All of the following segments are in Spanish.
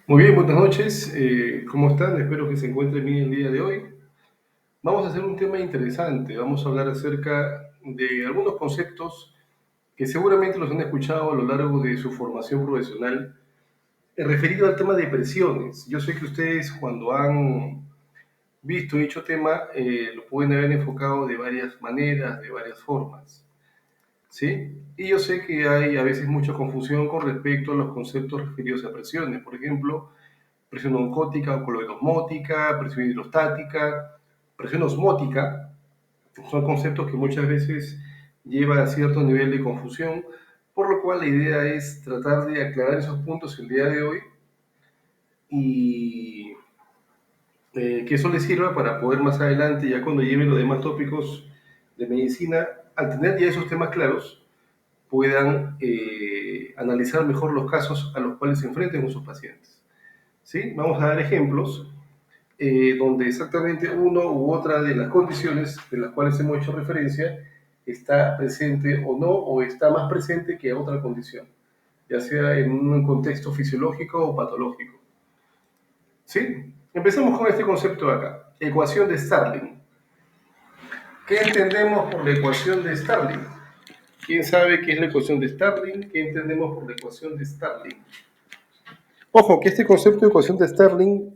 Muy bien, buenas noches. ¿Cómo están? Espero que se encuentren bien el día de hoy. Vamos a hacer un tema interesante. Vamos a hablar acerca de algunos conceptos que seguramente los han escuchado a lo largo de su formación profesional, referido al tema de presiones. Yo sé que ustedes cuando han visto dicho tema lo pueden haber enfocado de varias maneras, de varias formas. ¿Sí? Y yo sé que hay a veces mucha confusión con respecto a los conceptos referidos a presiones. Por ejemplo, presión oncótica o coloidosmótica, presión hidrostática, presión osmótica, son conceptos que muchas veces llevan a cierto nivel de confusión, por lo cual la idea es tratar de aclarar esos puntos el día de hoy y que eso les sirva para poder más adelante, ya cuando lleven los demás tópicos de medicina, al tener ya esos temas claros, puedan analizar mejor los casos a los cuales se enfrenten con sus pacientes. ¿Sí? Vamos a dar ejemplos donde exactamente uno u otra de las condiciones de las cuales hemos hecho referencia está presente o no, o está más presente que otra condición, ya sea en un contexto fisiológico o patológico. ¿Sí? Empecemos con este concepto de acá, ecuación de Starling. ¿Qué entendemos por la ecuación de Starling? ¿Quién sabe qué es la ecuación de Starling? ¿Qué entendemos por la ecuación de Starling? Ojo, que este concepto de ecuación de Starling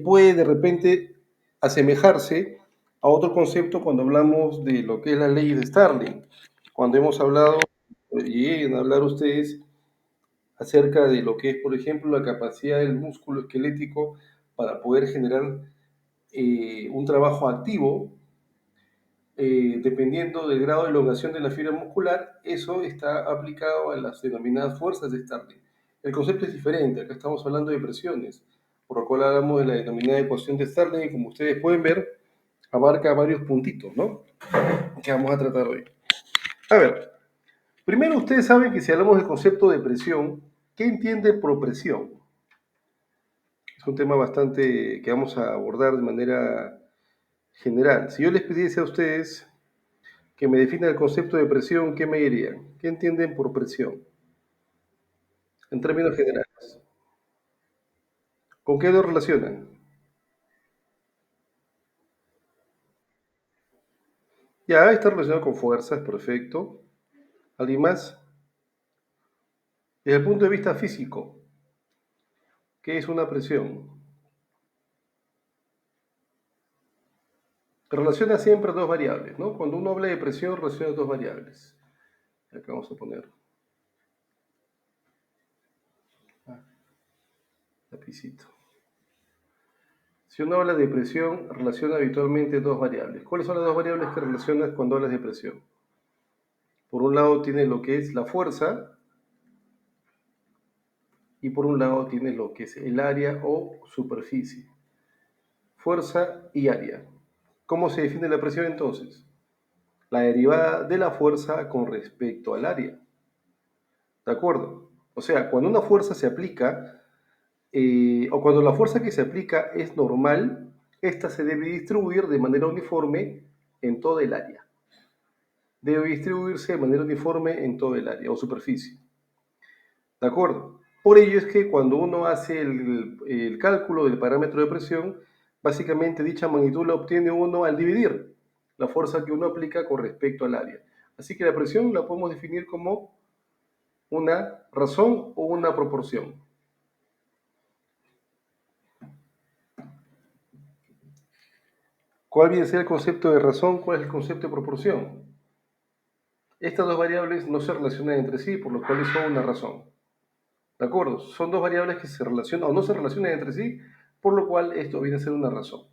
puede de repente asemejarse a otro concepto cuando hablamos de lo que es la ley de Starling. Cuando hemos hablado, lleguen a hablar ustedes acerca de lo que es, por ejemplo, la capacidad del músculo esquelético para poder generar un trabajo activo, dependiendo del grado de elongación de la fibra muscular, eso está aplicado a las denominadas fuerzas de Starling. El concepto es diferente, acá estamos hablando de presiones, por lo cual hablamos de la denominada ecuación de Starling, y como ustedes pueden ver, abarca varios puntitos, ¿no? Que vamos a tratar hoy. A ver, primero ustedes saben que si hablamos del concepto de presión, ¿qué entienden por presión? Es un tema bastante que vamos a abordar de manera general. Si yo les pidiese a ustedes que me definan el concepto de presión, ¿qué me dirían? ¿Qué entienden por presión? En términos generales. ¿Con qué lo relacionan? Ya está relacionado con fuerzas, perfecto. ¿Alguien más? Desde el punto de vista físico, ¿qué es una presión? Relaciona siempre dos variables, ¿no? Cuando uno habla de presión, relaciona dos variables. Acá vamos a poner lapicito. Si uno habla de presión, relaciona habitualmente dos variables. ¿Cuáles son las dos variables que relacionas cuando hablas de presión? Por un lado tiene lo que es la fuerza y por un lado tiene lo que es el área o superficie. Fuerza y área. ¿Cómo se define la presión entonces? La derivada de la fuerza con respecto al área. ¿De acuerdo? O sea, cuando una fuerza se aplica, o cuando la fuerza que se aplica es normal, esta se debe distribuir de manera uniforme en toda el área. Debe distribuirse de manera uniforme en todo el área o superficie. ¿De acuerdo? Por ello es que cuando uno hace el cálculo del parámetro de presión, básicamente dicha magnitud la obtiene uno al dividir la fuerza que uno aplica con respecto al área. Así que la presión la podemos definir como una razón o una proporción. ¿Cuál viene a ser el concepto de razón? ¿Cuál es el concepto de proporción? Estas dos variables no se relacionan entre sí, por lo cual son una razón. ¿De acuerdo? Son dos variables que se relacionan o no se relacionan entre sí, por lo cual esto viene a ser una razón.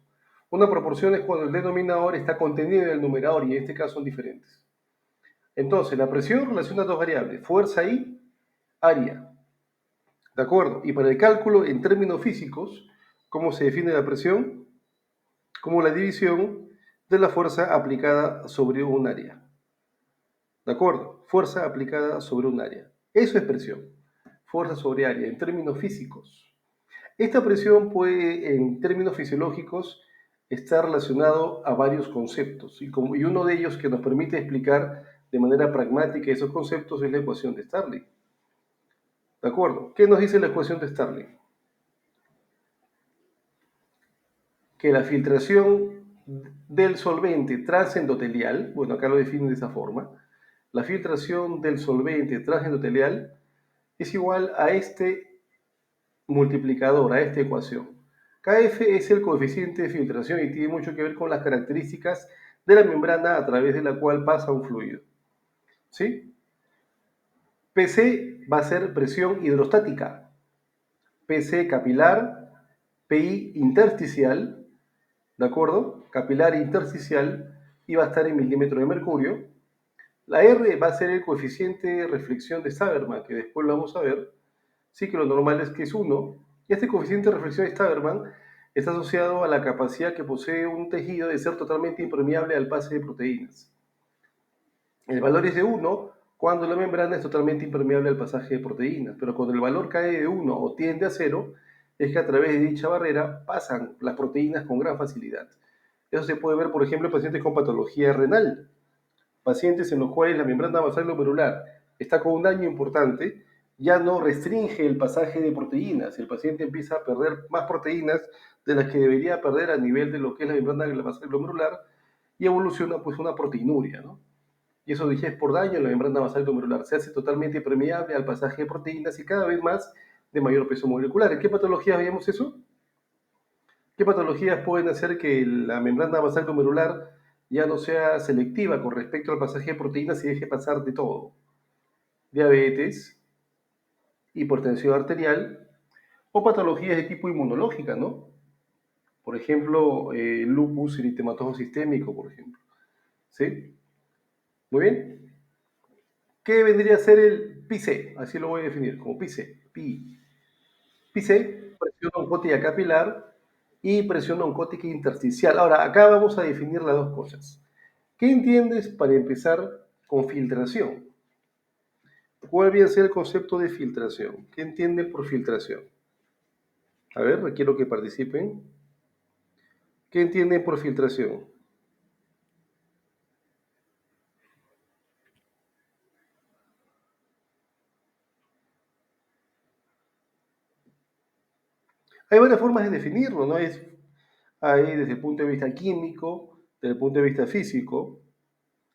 Una proporción es cuando el denominador está contenido en el numerador y en este caso son diferentes. Entonces, la presión relaciona dos variables, fuerza y área. ¿De acuerdo? Y para el cálculo en términos físicos, ¿cómo se define la presión? Como la división de la fuerza aplicada sobre un área. ¿De acuerdo? Fuerza aplicada sobre un área. Eso es presión. Fuerza sobre área en términos físicos. Esta presión puede, en términos fisiológicos, estar relacionado a varios conceptos y uno de ellos que nos permite explicar de manera pragmática esos conceptos es la ecuación de Starling. ¿De acuerdo? ¿Qué nos dice la ecuación de Starling? que la filtración del solvente transendotelial, bueno, acá lo definen de esa forma, la filtración del solvente transendotelial es igual a este multiplicador, a esta ecuación. Kf es el coeficiente de filtración y tiene mucho que ver con las características de la membrana a través de la cual pasa un fluido. ¿Sí? PC va a ser presión hidrostática, PC capilar, PI intersticial, ¿de acuerdo? Capilar intersticial y va a estar en milímetros de mercurio. La R va a ser el coeficiente de reflexión de Staberman, que después lo vamos a ver. Sí que lo normal es que es 1. Y este coeficiente de reflexión de Staberman está asociado a la capacidad que posee un tejido de ser totalmente impermeable al pase de proteínas. El valor es de 1 cuando la membrana es totalmente impermeable al pasaje de proteínas, pero cuando el valor cae de 1 o tiende a 0, es que a través de dicha barrera pasan las proteínas con gran facilidad. Eso se puede ver, por ejemplo, en pacientes con patología renal, pacientes en los cuales la membrana basal glomerular está con un daño importante, ya no restringe el pasaje de proteínas, el paciente empieza a perder más proteínas de las que debería perder a nivel de lo que es la membrana basal glomerular y evoluciona pues una proteinuria, ¿no? Y eso dije es por daño en la membrana basal glomerular, se hace totalmente permeable al pasaje de proteínas y cada vez más de mayor peso molecular. ¿En qué patologías veíamos eso? ¿Qué patologías pueden hacer que la membrana basal glomerular ya no sea selectiva con respecto al pasaje de proteínas y deje pasar de todo? Diabetes, hipertensión arterial o patologías de tipo inmunológica, ¿no? Por ejemplo, lupus eritematoso sistémico, por ejemplo. ¿Sí? Muy bien. ¿Qué vendría a ser el PIC? Así lo voy a definir, como PIC. PIC, presión oncótica capilar y presión oncótica intersticial. Ahora, acá vamos a definir las dos cosas. ¿Qué entiendes para empezar con filtración? ¿Cuál viene a ser el concepto de filtración? ¿Qué entienden por filtración? A ver, quiero que participen. ¿Qué entienden por filtración? Hay varias formas de definirlo, ¿no? Hay desde el punto de vista químico, desde el punto de vista físico.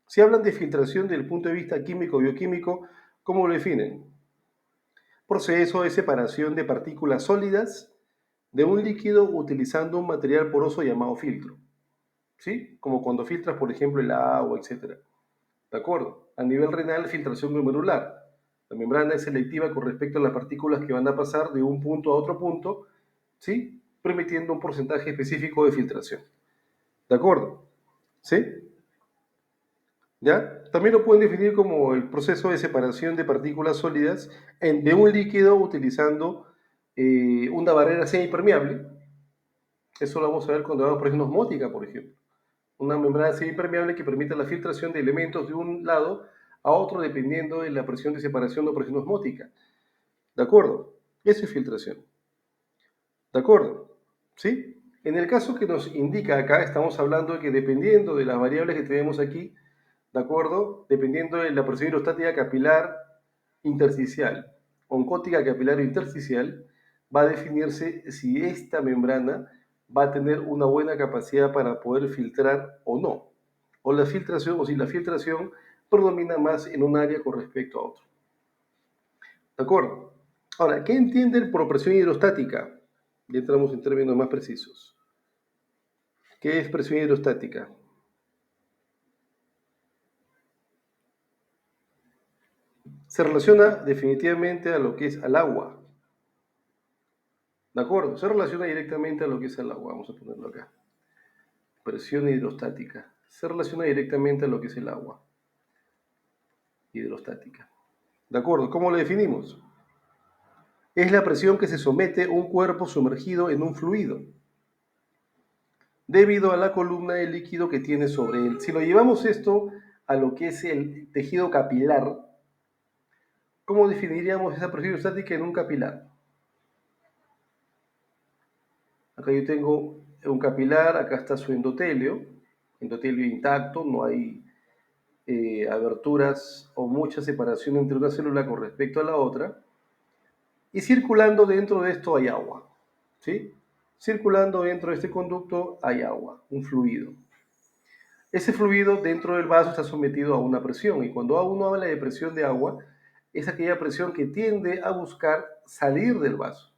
Si hablan de filtración desde el punto de vista químico-bioquímico, ¿cómo lo definen? Proceso de separación de partículas sólidas de un líquido utilizando un material poroso llamado filtro. ¿Sí? Como cuando filtras, por ejemplo, el agua, etc. ¿De acuerdo? A nivel renal, filtración glomerular. La membrana es selectiva con respecto a las partículas que van a pasar de un punto a otro punto, ¿sí? Permitiendo un porcentaje específico de filtración. ¿De acuerdo? ¿Sí? ¿Ya? También lo pueden definir como el proceso de separación de partículas sólidas de un líquido utilizando una barrera semipermeable. Eso lo vamos a ver cuando hablamos de presión osmótica, por ejemplo. Una membrana semipermeable que permite la filtración de elementos de un lado a otro dependiendo de la presión de separación o presión osmótica. ¿De acuerdo? Eso es filtración. ¿De acuerdo? ¿Sí? En el caso que nos indica acá, estamos hablando de que dependiendo de las variables que tenemos aquí, ¿de acuerdo? Dependiendo de la presión hidrostática capilar intersticial, oncótica capilar intersticial, va a definirse si esta membrana va a tener una buena capacidad para poder filtrar o no. O la filtración, o si la filtración predomina más en un área con respecto a otro. ¿De acuerdo? Ahora, ¿qué entienden por presión hidrostática? Ya entramos en términos más precisos. ¿Qué es presión hidrostática? Se relaciona definitivamente a lo que es al agua. ¿De acuerdo? Se relaciona directamente a lo que es el agua. Vamos a ponerlo acá. Presión hidrostática. Se relaciona directamente a lo que es el agua. Hidrostática. ¿De acuerdo? ¿Cómo lo definimos? Es la presión que se somete un cuerpo sumergido en un fluido, debido a la columna de líquido que tiene sobre él. Si lo llevamos esto a lo que es el tejido capilar, ¿cómo definiríamos esa presión hidrostática en un capilar? Acá yo tengo un capilar, acá está su endotelio intacto, no hay aberturas o mucha separación entre una célula con respecto a la otra, y circulando dentro de esto hay agua, ¿sí? Circulando dentro de este conducto hay agua, un fluido. Ese fluido dentro del vaso está sometido a una presión y cuando uno habla de presión de agua, es aquella presión que tiende a buscar salir del vaso.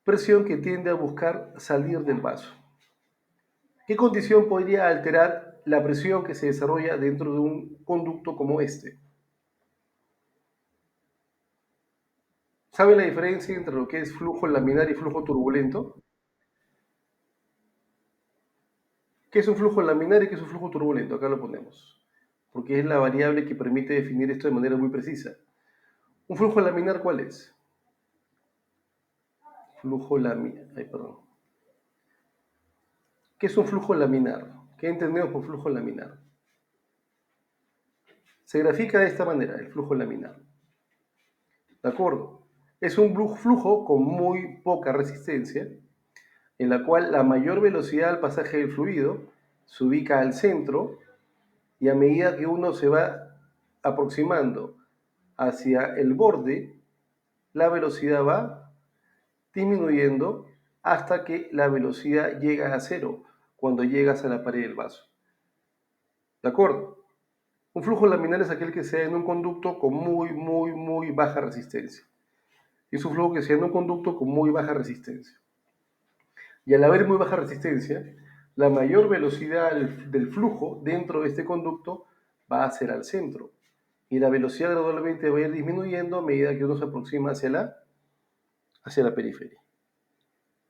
Presión que tiende a buscar salir del vaso. ¿Qué condición podría alterar la presión que se desarrolla dentro de un conducto como este? ¿Sabe la diferencia entre lo que es flujo laminar y flujo turbulento? ¿Qué es un flujo laminar y qué es un flujo turbulento? Acá lo ponemos, porque es la variable que permite definir esto de manera muy precisa. ¿Un flujo laminar cuál es? Flujo laminar. Ay, perdón. ¿Qué es un flujo laminar? ¿Qué entendemos por flujo laminar? Se grafica de esta manera, el flujo laminar. ¿De acuerdo? Es un flujo con muy poca resistencia, en la cual la mayor velocidad al pasaje del fluido se ubica al centro y a medida que uno se va aproximando hacia el borde, la velocidad va disminuyendo hasta que la velocidad llega a cero cuando llegas a la pared del vaso. ¿De acuerdo? Un flujo laminar es aquel que se da en un conducto con muy baja resistencia. Es un flujo que se da en un conducto con muy baja resistencia. Y al haber muy baja resistencia, la mayor velocidad del flujo dentro de este conducto va a ser al centro. Y la velocidad gradualmente va a ir disminuyendo a medida que uno se aproxima hacia la periferia.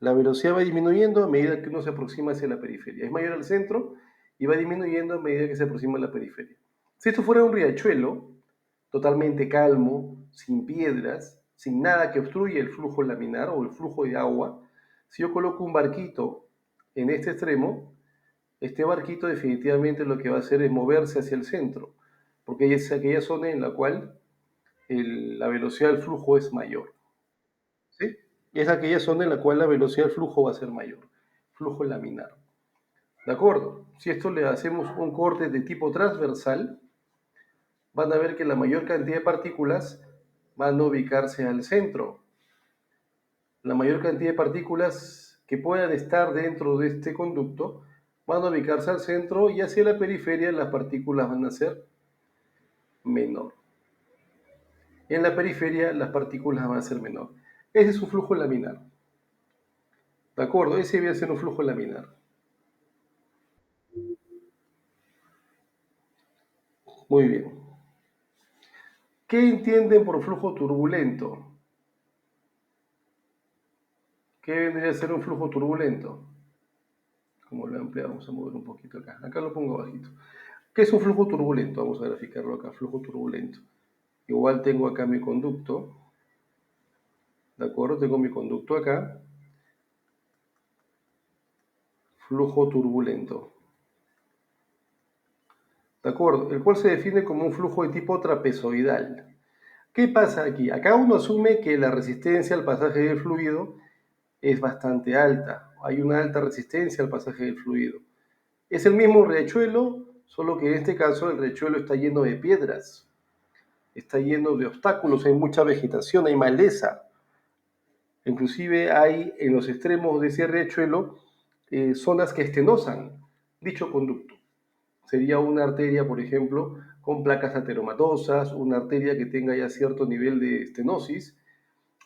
La velocidad va disminuyendo a medida que uno se aproxima hacia la periferia. Es mayor al centro y va disminuyendo a medida que se aproxima a la periferia. Si esto fuera un riachuelo, totalmente calmo, sin piedras, sin nada que obstruya el flujo laminar o el flujo de agua, si yo coloco un barquito en este extremo, este barquito definitivamente lo que va a hacer es moverse hacia el centro, porque es aquella zona en la cual la velocidad del flujo es mayor. ¿Sí? Y es aquella zona en la cual la velocidad del flujo va a ser mayor, flujo laminar. ¿De acuerdo? Si esto le hacemos un corte de tipo transversal, van a ver que la mayor cantidad de partículas van a ubicarse al centro. La mayor cantidad de partículas que puedan estar dentro de este conducto van a ubicarse al centro y hacia la periferia las partículas van a ser menor. En la periferia las partículas van a ser menor. Ese es un flujo laminar. ¿De acuerdo? Ese debe ser un flujo laminar. Muy bien. ¿Qué entienden por flujo turbulento? ¿Qué vendría a ser un flujo turbulento? Como lo ampliamos, vamos a mover un poquito acá. Acá lo pongo bajito. ¿Qué es un flujo turbulento? Vamos a graficarlo acá, flujo turbulento. Igual tengo acá mi conducto, ¿de acuerdo? Tengo mi conducto acá, flujo turbulento, ¿de acuerdo? El cual se define como un flujo de tipo trapezoidal. ¿Qué pasa aquí? Acá uno asume que la resistencia al pasaje del fluido es bastante alta. Hay una alta resistencia al pasaje del fluido. Es el mismo riachuelo, solo que en este caso el riachuelo está lleno de piedras, está lleno de obstáculos, hay mucha vegetación, hay maleza. Inclusive hay en los extremos de ese riachuelo zonas que estenosan dicho conducto. Sería una arteria, por ejemplo, con placas ateromatosas, una arteria que tenga ya cierto nivel de estenosis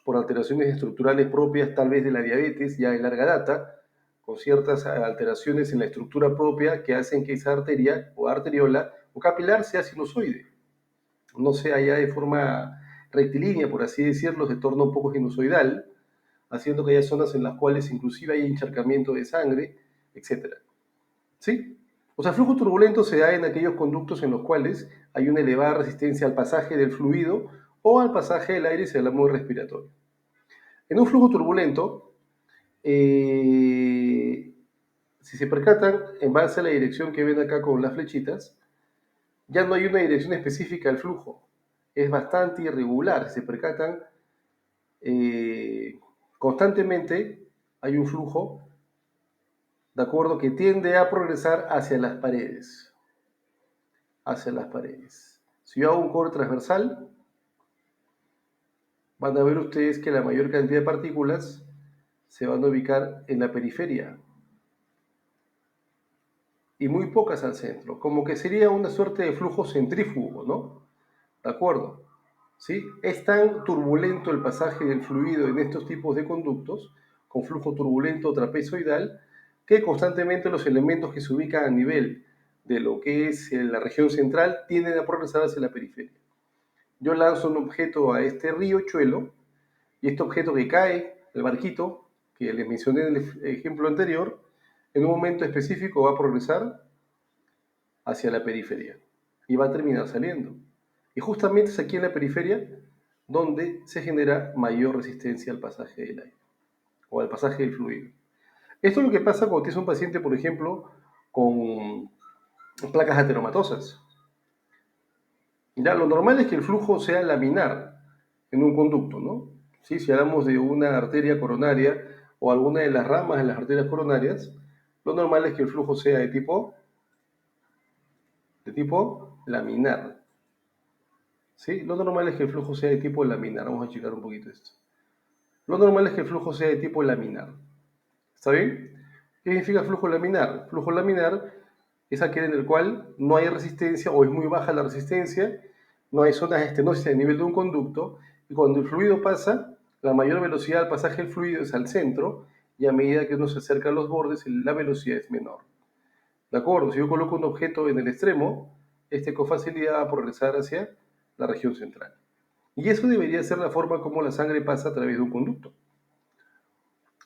por alteraciones estructurales propias tal vez de la diabetes ya de larga data, con ciertas alteraciones en la estructura propia que hacen que esa arteria o arteriola o capilar sea sinusoide. No sea ya de forma rectilínea, por así decirlo, se torna un poco sinusoidal, haciendo que haya zonas en las cuales inclusive hay encharcamiento de sangre, etc. ¿Sí? O sea, flujo turbulento se da en aquellos conductos en los cuales hay una elevada resistencia al pasaje del fluido o al pasaje del aire si hablamos de respiratorio. En un flujo turbulento, si se percatan, en base a la dirección que ven acá con las flechitas, ya no hay una dirección específica al flujo. Es bastante irregular. Si se percatan, constantemente hay un flujo, de acuerdo, que tiende a progresar hacia las paredes. Hacia las paredes. Si yo hago un corte transversal, van a ver ustedes que la mayor cantidad de partículas se van a ubicar en la periferia y muy pocas al centro, como que sería una suerte de flujo centrífugo, ¿no? ¿De acuerdo? ¿Sí? Es tan turbulento el pasaje del fluido en estos tipos de conductos, con flujo turbulento trapezoidal, que constantemente los elementos que se ubican a nivel de lo que es la región central tienden a progresar hacia la periferia. Yo lanzo un objeto a este riachuelo y este objeto que cae, el barquito, que les mencioné en el ejemplo anterior, en un momento específico va a progresar hacia la periferia y va a terminar saliendo. Y justamente es aquí en la periferia donde se genera mayor resistencia al pasaje del aire o al pasaje del fluido. Esto es lo que pasa cuando tienes un paciente, por ejemplo, con placas ateromatosas. Ya, lo normal es que el flujo sea laminar en un conducto, ¿no? ¿Sí? Si hablamos de una arteria coronaria o alguna de las ramas de las arterias coronarias, lo normal es que el flujo sea de tipo laminar. ¿Sí? Lo normal es que el flujo sea de tipo laminar. Vamos a checar un poquito esto. Lo normal es que el flujo sea de tipo laminar. ¿Está bien? ¿Qué significa flujo laminar? Flujo laminar es aquel en el cual no hay resistencia o es muy baja la resistencia, no hay zonas de estenosis a nivel de un conducto, y cuando el fluido pasa, la mayor velocidad al pasaje del fluido es al centro, y a medida que uno se acerca a los bordes, la velocidad es menor. ¿De acuerdo? Si yo coloco un objeto en el extremo, este con facilidad va a progresar hacia la región central. Y eso debería ser la forma como la sangre pasa a través de un conducto.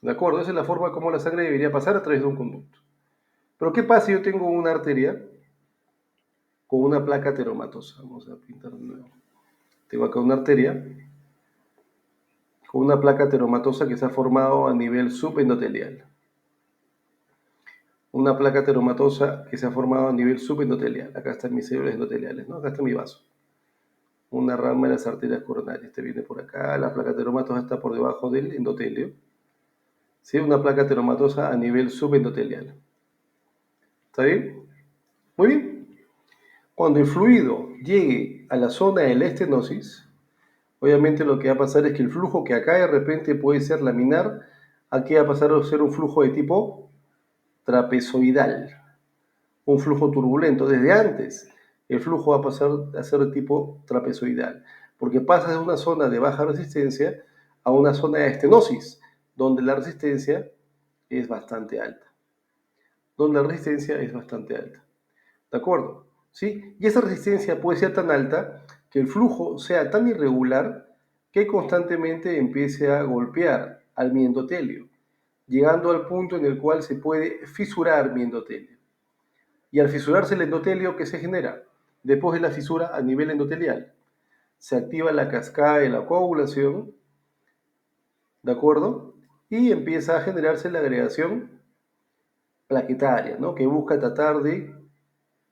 ¿De acuerdo? Esa es la forma como la sangre debería pasar a través de un conducto. Pero ¿qué pasa si yo tengo una arteria con una placa ateromatosa? Vamos a pintar de nuevo. Tengo acá una arteria con una placa ateromatosa que se ha formado a nivel subendotelial. Una placa ateromatosa que se ha formado a nivel subendotelial. Acá están mis células endoteliales, ¿no? Acá está mi vaso. Una rama de las arterias coronarias. Este viene por acá. La placa ateromatosa está por debajo del endotelio. ¿Sí? Una placa ateromatosa a nivel subendotelial. ¿Está bien? Muy bien. Cuando el fluido llegue a la zona de la estenosis, obviamente lo que va a pasar es que el flujo que acá de repente puede ser laminar, aquí va a pasar a ser un flujo de tipo trapezoidal, un flujo turbulento. Desde antes, el flujo va a pasar a ser de tipo trapezoidal, porque pasa de una zona de baja resistencia a una zona de estenosis, donde la resistencia es bastante alta. ¿De acuerdo? ¿Sí? Y esa resistencia puede ser tan alta que el flujo sea tan irregular que constantemente empiece a golpear al mi endotelio, llegando al punto en el cual se puede fisurar mi endotelio. Y al fisurarse el endotelio, ¿qué se genera? Después de la fisura a nivel endotelial, se activa la cascada de la coagulación, ¿de acuerdo? Y empieza a generarse la agregación plaquetaria, ¿no? Que busca tratar de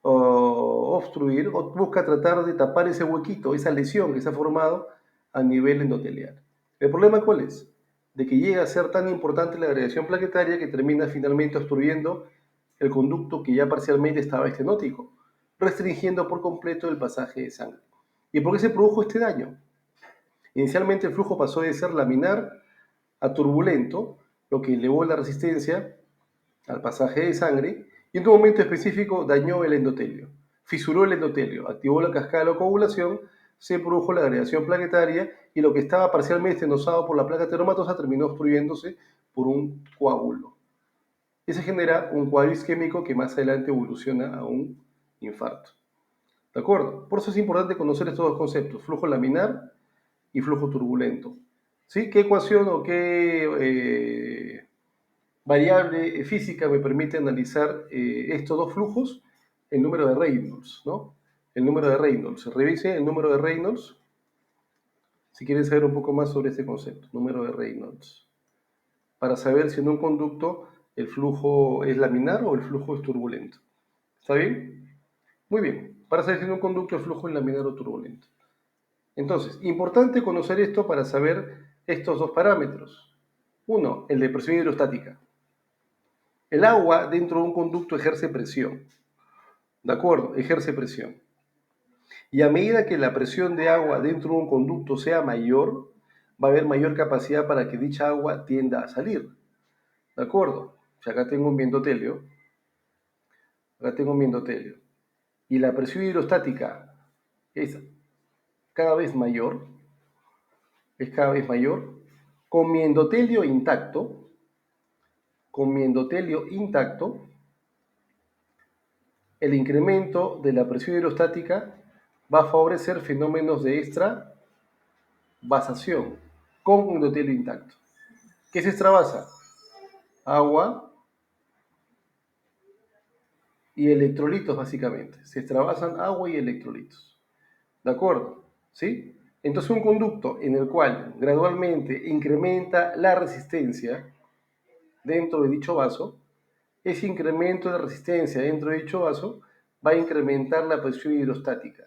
obstruir o busca tratar de tapar ese huequito, esa lesión que se ha formado a nivel endotelial. ¿El problema cuál es? De que llega a ser tan importante la agregación plaquetaria que termina finalmente obstruyendo el conducto que ya parcialmente estaba estenótico, restringiendo por completo el pasaje de sangre. ¿Y por qué se produjo este daño? Inicialmente el flujo pasó de ser laminar a turbulento, lo que elevó la resistencia al pasaje de sangre y en un momento específico dañó el endotelio, fisuró el endotelio, activó la cascada de la coagulación, se produjo la agregación plaquetaria y lo que estaba parcialmente estenosado por la placa ateromatosa terminó obstruyéndose por un coágulo. Y se genera un cuadro isquémico que más adelante evoluciona a un infarto. ¿De acuerdo? Por eso es importante conocer estos dos conceptos, flujo laminar y flujo turbulento. ¿Sí? ¿Qué ecuación o qué variable física me permite analizar estos dos flujos? El número de Reynolds, ¿no? El número de Reynolds. Revise el número de Reynolds si quieren saber un poco más sobre este concepto, número de Reynolds, para saber si en un conducto el flujo es laminar o el flujo es turbulento. ¿Está bien? Muy bien. Para saber si en un conducto el flujo es laminar o turbulento. Entonces, importante conocer esto para saber estos dos parámetros. Uno, el de presión hidrostática. El agua dentro de un conducto ejerce presión. ¿De acuerdo? Ejerce presión. Y a medida que la presión de agua dentro de un conducto sea mayor, va a haber mayor capacidad para que dicha agua tienda a salir. ¿De acuerdo? Si acá tengo un endotelio, acá tengo un endotelio, y la presión hidrostática es cada vez mayor, es cada vez mayor, con mi endotelio intacto, con mi endotelio intacto, el incremento de la presión hidrostática va a favorecer fenómenos de extravasación con endotelio intacto. ¿Qué es extravasa? Agua y electrolitos, básicamente. Se extravasan agua y electrolitos. ¿De acuerdo? ¿Sí? Entonces un conducto en el cual gradualmente incrementa la resistencia dentro de dicho vaso, ese incremento de resistencia dentro de dicho vaso va a incrementar la presión hidrostática.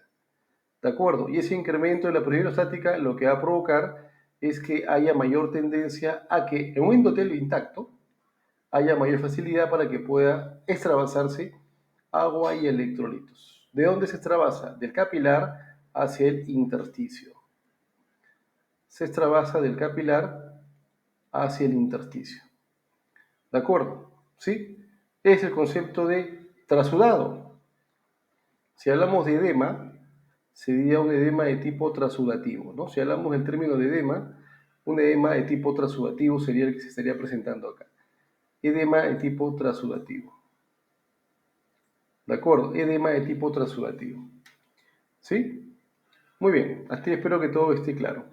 ¿De acuerdo? Y ese incremento de la presión hidrostática lo que va a provocar es que haya mayor tendencia a que en un endotelio intacto haya mayor facilidad para que pueda extravasarse agua y electrolitos. ¿De dónde se extravasa? Del capilar hacia el intersticio. Se extravasa del capilar hacia el intersticio. ¿De acuerdo? ¿Sí? Es el concepto de trasudado. Si hablamos de edema, sería un edema de tipo trasudativo, ¿no? Si hablamos del término de edema, un edema de tipo trasudativo sería el que se estaría presentando acá. Edema de tipo trasudativo. ¿De acuerdo? Edema de tipo trasudativo. ¿Sí? Muy bien, hasta ahí espero que todo esté claro.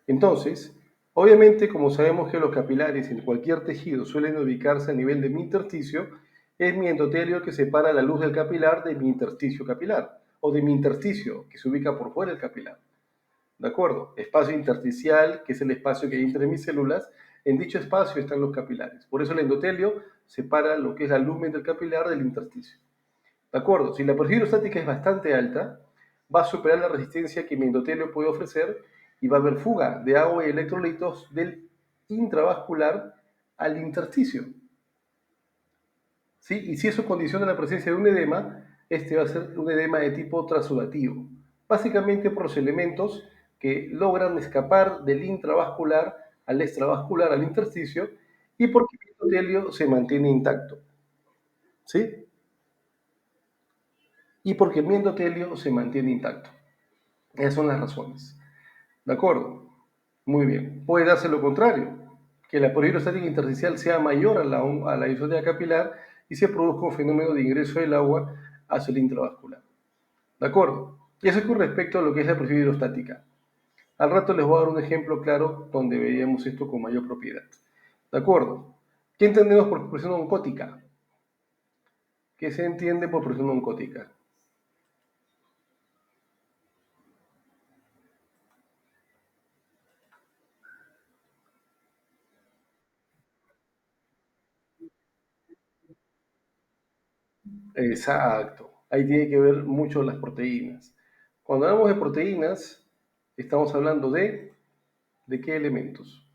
Entonces, obviamente, como sabemos que los capilares en cualquier tejido suelen ubicarse a nivel de mi intersticio, es mi endotelio que separa la luz del capilar de mi intersticio capilar, o de mi intersticio, que se ubica por fuera del capilar. ¿De acuerdo? Espacio intersticial, que es el espacio que hay entre mis células, en dicho espacio están los capilares. Por eso el endotelio separa lo que es la lumen del capilar del intersticio. ¿De acuerdo? Si la presión hidrostática es bastante alta, va a superar la resistencia que mi endotelio puede ofrecer y va a haber fuga de agua y electrolitos del intravascular al intersticio. ¿Sí? Y si eso condiciona la presencia de un edema, este va a ser un edema de tipo trasudativo. Básicamente por los elementos que logran escapar del intravascular al extravascular, al intersticio, y porque el endotelio se mantiene intacto. ¿Sí? Y porque el endotelio se mantiene intacto. Esas son las razones. ¿De acuerdo? Muy bien. Puede darse lo contrario, que la polihidrostática intersticial sea mayor a la hidrostática capilar y se produzca un fenómeno de ingreso del agua hacia el intravascular. ¿De acuerdo? Y eso es con respecto a lo que es la presión hidrostática. Al rato les voy a dar un ejemplo claro donde veríamos esto con mayor propiedad. ¿De acuerdo? ¿Qué entendemos por presión oncótica? ¿Qué se entiende por presión oncótica? Exacto. Ahí tiene que ver mucho las proteínas. Cuando hablamos de proteínas, estamos hablando ¿de qué elementos?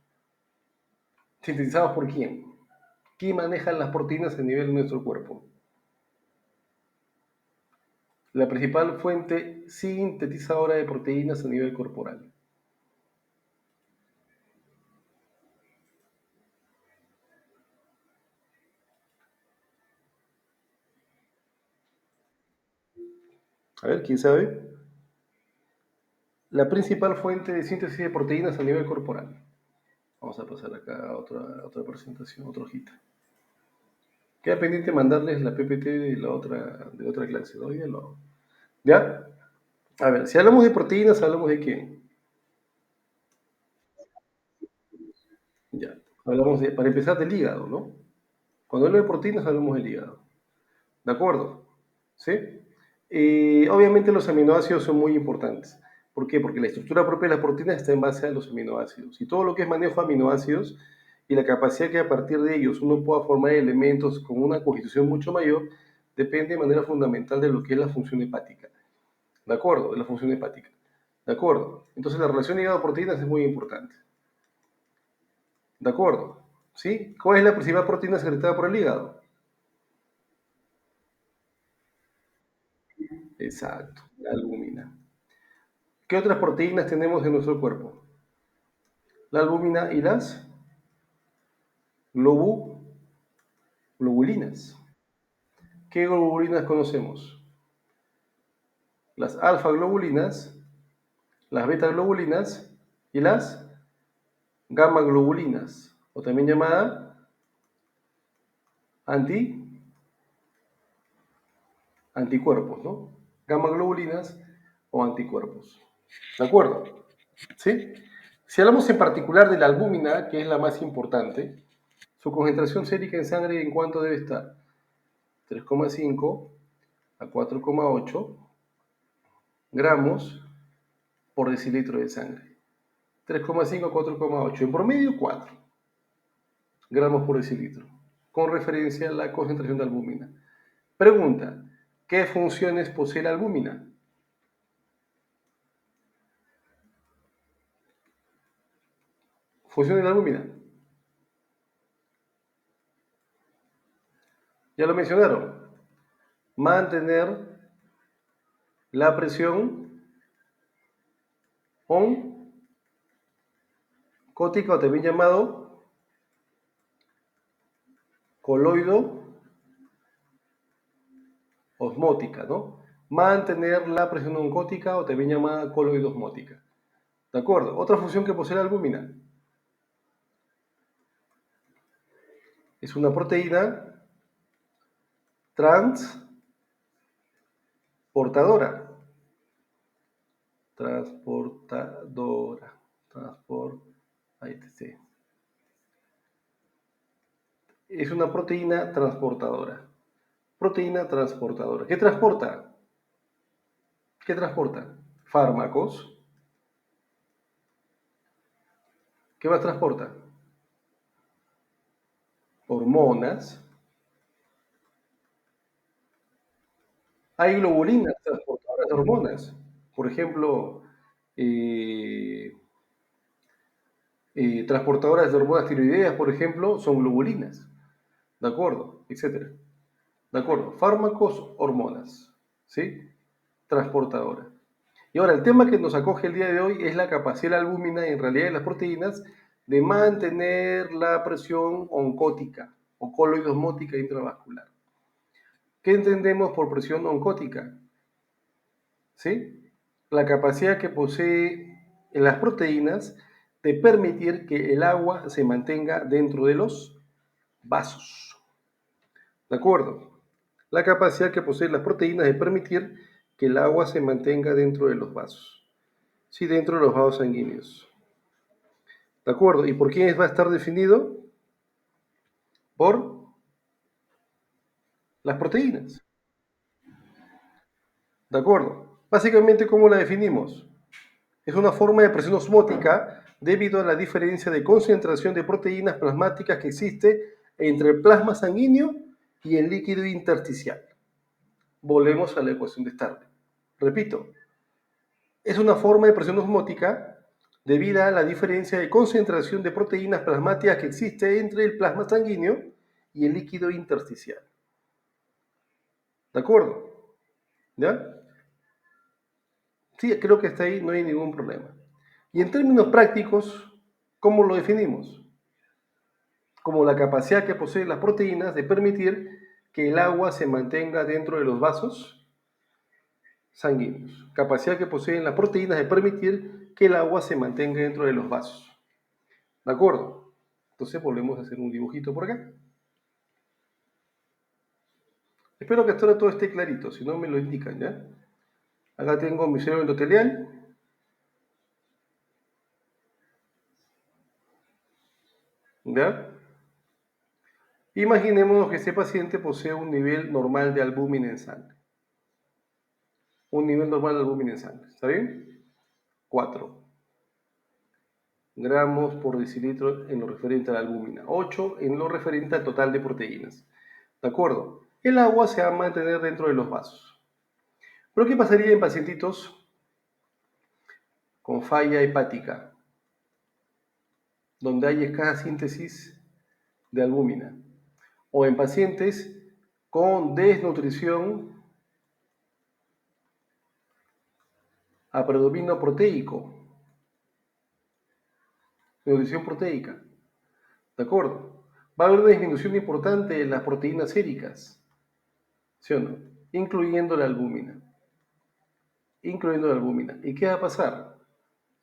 ¿Sintetizados por quién? ¿Quién maneja las proteínas a nivel de nuestro cuerpo? La principal fuente sintetizadora de proteínas a nivel corporal. A ver, ¿quién sabe? La principal fuente de síntesis de proteínas a nivel corporal. Vamos a pasar acá a otra presentación, otra hojita. Queda pendiente mandarles la PPT de otra clase, ¿no? Ya lo hago. ¿Ya? A ver, si hablamos de proteínas, ¿hablamos de qué? Ya. Hablamos de, para empezar, del hígado, ¿no? Cuando hablo de proteínas, hablamos del hígado. ¿De acuerdo? ¿Sí? Obviamente los aminoácidos son muy importantes. ¿Por qué? Porque la estructura propia de las proteínas está en base a los aminoácidos. Y todo lo que es manejo de aminoácidos y la capacidad que a partir de ellos uno pueda formar elementos con una constitución mucho mayor, depende de manera fundamental de lo que es la función hepática. ¿De acuerdo? De la función hepática. ¿De acuerdo? Entonces la relación hígado-proteínas es muy importante. ¿De acuerdo? ¿Sí? ¿Cuál es la principal proteína secretada por el hígado? Exacto, la albúmina. ¿Qué otras proteínas tenemos en nuestro cuerpo? La albúmina y las globulares. Globulinas. ¿Qué globulinas conocemos? Las alfa globulinas, las beta globulinas y las gamma globulinas, o también llamada anticuerpos, ¿no? Gamma globulinas o anticuerpos. ¿De acuerdo? ¿Sí? Si hablamos en particular de la albúmina, que es la más importante, su concentración sérica en sangre, ¿en cuánto debe estar? 3,5 a 4,8 gramos por decilitro de sangre. 3,5 a 4,8. En promedio, 4 gramos por decilitro, con referencia a la concentración de albúmina. Pregunta, ¿qué funciones posee la albúmina? Funciones de la albúmina. Ya lo mencionaron. Mantener la presión oncótica, o también llamado coloido osmótica, ¿no? Mantener la presión oncótica, o también llamada coloidosmótica. ¿De acuerdo? Otra función que posee la albúmina es una proteína transportadora. Ahí te es una proteína transportadora. Proteína transportadora. ¿Qué transporta? ¿Qué transporta? Fármacos. ¿Qué más transporta? Hormonas. Hay globulinas transportadoras de hormonas. Por ejemplo, eh, transportadoras de hormonas tiroideas, por ejemplo, son globulinas. ¿De acuerdo? Etcétera. ¿De acuerdo? Fármacos, hormonas. ¿Sí? Transportadora. Y ahora, el tema que nos acoge el día de hoy es la capacidad de la albúmina, y en realidad de las proteínas, de mantener la presión oncótica o coloidosmótica intravascular. ¿Qué entendemos por presión oncótica? ¿Sí? La capacidad que posee en las proteínas de permitir que el agua se mantenga dentro de los vasos. ¿De acuerdo? La capacidad que poseen las proteínas de permitir que el agua se mantenga dentro de los vasos. Sí, dentro de los vasos sanguíneos. ¿De acuerdo? ¿Y por quién va a estar definido? Por las proteínas. ¿De acuerdo? Básicamente, ¿cómo la definimos? Es una forma de presión osmótica debido a la diferencia de concentración de proteínas plasmáticas que existe entre el plasma sanguíneo y el líquido intersticial. Volvemos a la ecuación de Starling. Repito, es una forma de presión osmótica debido a la diferencia de concentración de proteínas plasmáticas que existe entre el plasma sanguíneo y el líquido intersticial. ¿De acuerdo? ¿Ya? Sí, creo que hasta ahí no hay ningún problema. Y en términos prácticos, ¿cómo lo definimos? Como la capacidad que poseen las proteínas de permitir que el agua se mantenga dentro de los vasos sanguíneos. Capacidad que poseen las proteínas de permitir que el agua se mantenga dentro de los vasos. ¿De acuerdo? Entonces volvemos a hacer un dibujito por acá. Espero que hasta ahora todo esté clarito, si no me lo indican, ¿ya? Acá tengo mi célula endotelial. ¿Ya? Imaginémonos que este paciente posee un nivel normal de albúmina en sangre. Un nivel normal de albúmina en sangre. ¿Está bien? 4 gramos por decilitro en lo referente a la albúmina. 8 en lo referente al total de proteínas. ¿De acuerdo? El agua se va a mantener dentro de los vasos. Pero ¿qué pasaría en pacientitos con falla hepática, donde hay escasa síntesis de albúmina? O en pacientes con desnutrición a predominio proteico, nutrición proteica, ¿de acuerdo? Va a haber una disminución importante en las proteínas séricas, ¿sí o no? Incluyendo la albúmina. Incluyendo la albúmina. ¿Y qué va a pasar?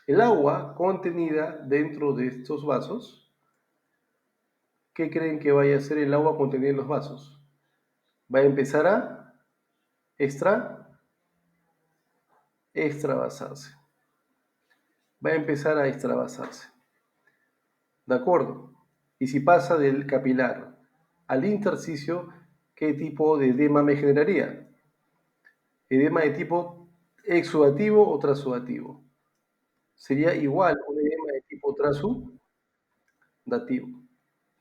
El agua contenida dentro de estos vasos, ¿qué creen que vaya a hacer el agua contenida en los vasos? Va a empezar a extravasarse. Va a empezar a extravasarse. ¿De acuerdo? Y si pasa del capilar al intersticio, ¿qué tipo de edema me generaría? Edema de tipo exudativo o transudativo. Sería igual un edema de tipo transudativo,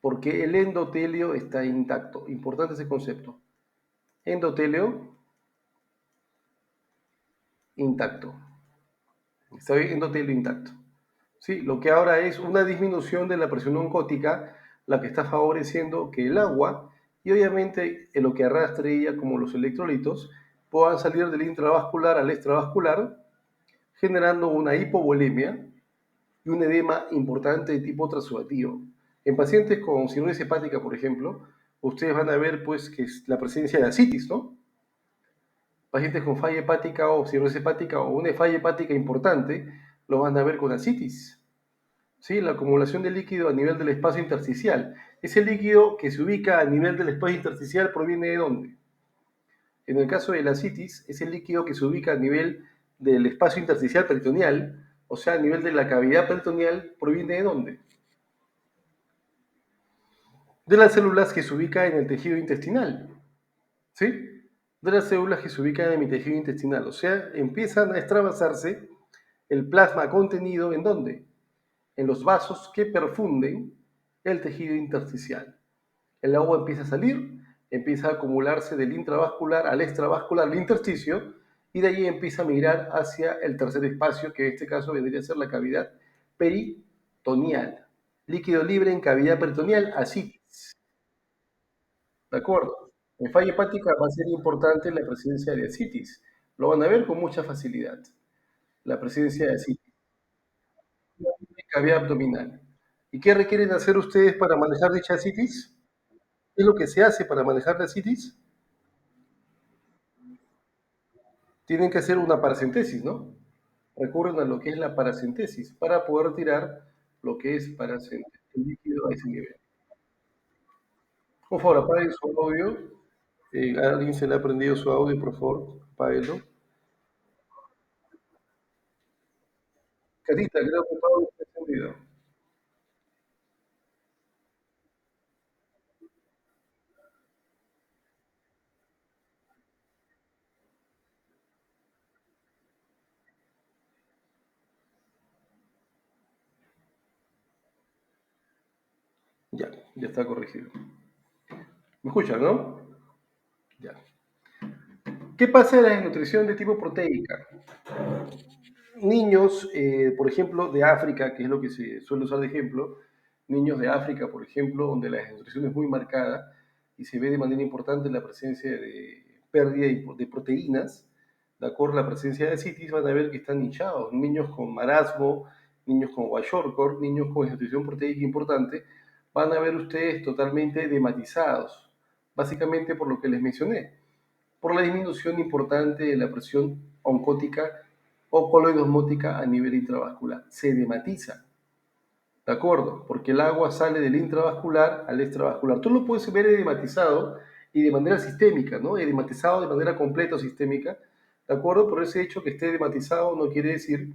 porque el endotelio está intacto. Importante ese concepto. Endotelio intacto. Está bien, endotelio intacto. ¿Sí? Lo que ahora es una disminución de la presión oncótica, la que está favoreciendo que el agua y obviamente en lo que arrastre ella como los electrolitos puedan salir del intravascular al extravascular, generando una hipovolemia y un edema importante de tipo transudativo. En pacientes con cirrosis hepática, por ejemplo, ustedes van a ver pues que es la presencia de ascitis, ¿no? Pacientes con falla hepática o cirrosis hepática o una falla hepática importante, lo van a ver con ascitis. ¿Sí? La acumulación de líquido a nivel del espacio intersticial. Ese líquido que se ubica a nivel del espacio intersticial proviene de dónde? En el caso de la ascitis, ese líquido que se ubica a nivel del espacio intersticial peritoneal, o sea, a nivel de la cavidad peritoneal, proviene de dónde? De las células que se ubican en el tejido intestinal, ¿sí? De las células que se ubican en mi tejido intestinal, o sea, empiezan a extravasarse el plasma contenido ¿en dónde? En los vasos que perfunden el tejido intersticial. El agua empieza a salir, empieza a acumularse del intravascular al extravascular, al intersticio, y de ahí empieza a migrar hacia el tercer espacio, que en este caso vendría a ser la cavidad peritoneal. Líquido libre en cavidad peritoneal, así. ¿De acuerdo? En falla hepática va a ser importante la presencia de ascitis. Lo van a ver con mucha facilidad. La presencia de ascitis en cavidad abdominal. ¿Y qué requieren hacer ustedes para manejar dicha ascitis? ¿Qué es lo que se hace para manejar la ascitis? Tienen que hacer una paracentesis, ¿no? Recurren a lo que es la paracentesis para poder tirar lo que es el líquido a ese nivel. Por favor, apaguen su audio. ¿A alguien se le ha prendido su audio, por favor? Apáguenlo. Carita, creo que todo está encendido. Ya, ya está corregido. ¿Me escuchan, no? Ya. ¿Qué pasa en la desnutrición de tipo proteica? Niños, por ejemplo, de África, que es lo que se suele usar de ejemplo, niños de África, por ejemplo, donde la desnutrición es muy marcada y se ve de manera importante la presencia de pérdida de proteínas, de acuerdo a la presencia de citis, van a ver que están hinchados. Niños con marasmo, niños con kwashiorkor, niños con desnutrición proteica importante, van a ver ustedes totalmente dematizados, básicamente por lo que les mencioné por la disminución importante de la presión oncótica o coloidosmótica a nivel intravascular. Se edematiza, ¿de acuerdo? Porque el agua sale del intravascular al extravascular. Tú lo puedes ver edematizado y de manera sistémica, ¿no? Edematizado de manera completa o sistémica, ¿de acuerdo? Por ese hecho que esté edematizado no quiere decir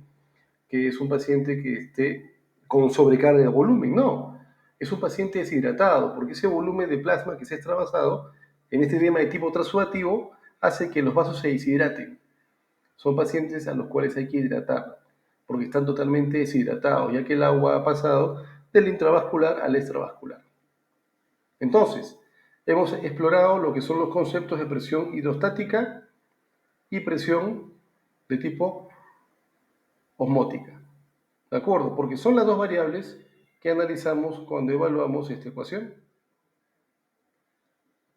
que es un paciente que esté con sobrecarga de volumen, no. Es un paciente deshidratado, porque ese volumen de plasma que se ha extravasado en este edema de tipo transudativo hace que los vasos se deshidraten. Son pacientes a los cuales hay que hidratar, porque están totalmente deshidratados, ya que el agua ha pasado del intravascular al extravascular. Entonces, hemos explorado lo que son los conceptos de presión hidrostática y presión de tipo osmótica. ¿De acuerdo? Porque son las dos variables que analizamos cuando evaluamos esta ecuación,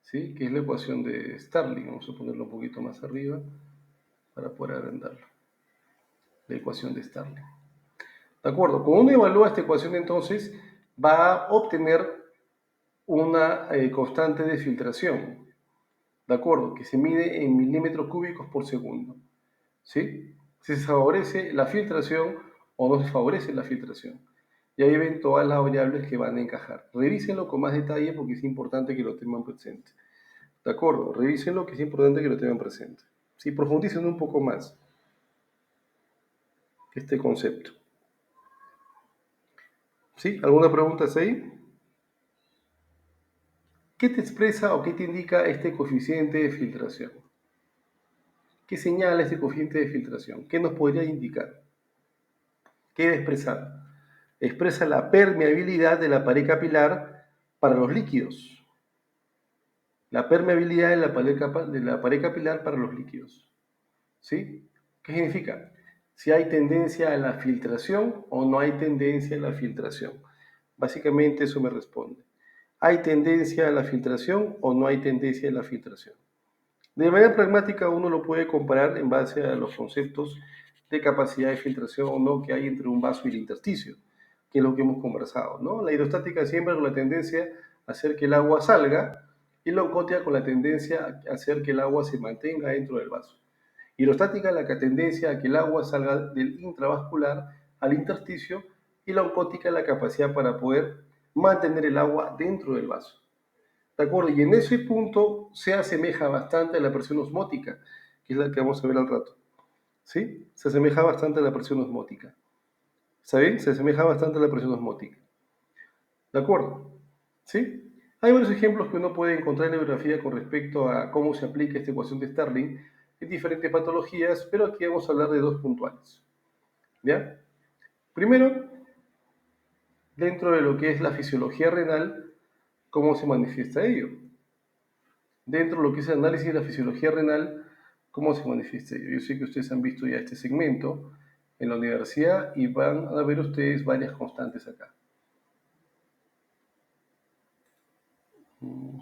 ¿sí? Que es la ecuación de Starling. Vamos a ponerlo un poquito más arriba para poder agrandarlo. La ecuación de Starling. ¿De acuerdo? Cuando uno evalúa esta ecuación, entonces va a obtener una constante de filtración, ¿de acuerdo? Que se mide en milímetros cúbicos por segundo, ¿sí? Si se favorece la filtración o no se favorece la filtración. Y ahí ven todas las variables que van a encajar. Revísenlo con más detalle porque es importante que lo tengan presente. ¿De acuerdo? Revísenlo que es importante que lo tengan presente. Sí, profundicen un poco más este concepto. ¿Sí? ¿Alguna pregunta ahí? ¿Qué te expresa o qué te indica este coeficiente de filtración? ¿Qué señala este coeficiente de filtración? ¿Qué nos podría indicar? ¿Qué debe expresar? Expresa la permeabilidad de la pared capilar para los líquidos. La permeabilidad de la pared capilar para los líquidos. ¿Sí? ¿Qué significa? Si hay tendencia a la filtración o no hay tendencia a la filtración. Básicamente eso me responde. ¿Hay tendencia a la filtración o no hay tendencia a la filtración? De manera pragmática uno lo puede comparar en base a los conceptos de capacidad de filtración o no que hay entre un vaso y el intersticio, que es lo que hemos conversado, ¿no? La hidrostática siempre con la tendencia a hacer que el agua salga y la oncótica con la tendencia a hacer que el agua se mantenga dentro del vaso. Hidrostática la tendencia a que el agua salga del intravascular al intersticio y la oncótica la capacidad para poder mantener el agua dentro del vaso. ¿De acuerdo? Y en ese punto se asemeja bastante a la presión osmótica, que es la que vamos a ver al rato. ¿Sí? Se asemeja bastante a la presión osmótica. ¿Está bien? Se asemeja bastante a la presión osmótica. ¿De acuerdo? ¿Sí? Hay varios ejemplos que uno puede encontrar en la bibliografía con respecto a cómo se aplica esta ecuación de Stirling en diferentes patologías, pero aquí vamos a hablar de dos puntuales. ¿Ya? Primero, dentro de lo que es la fisiología renal, ¿cómo se manifiesta ello? Dentro de lo que es el análisis de la fisiología renal, ¿cómo se manifiesta ello? Yo sé que ustedes han visto ya este segmento en la universidad y van a ver ustedes varias constantes acá. Voy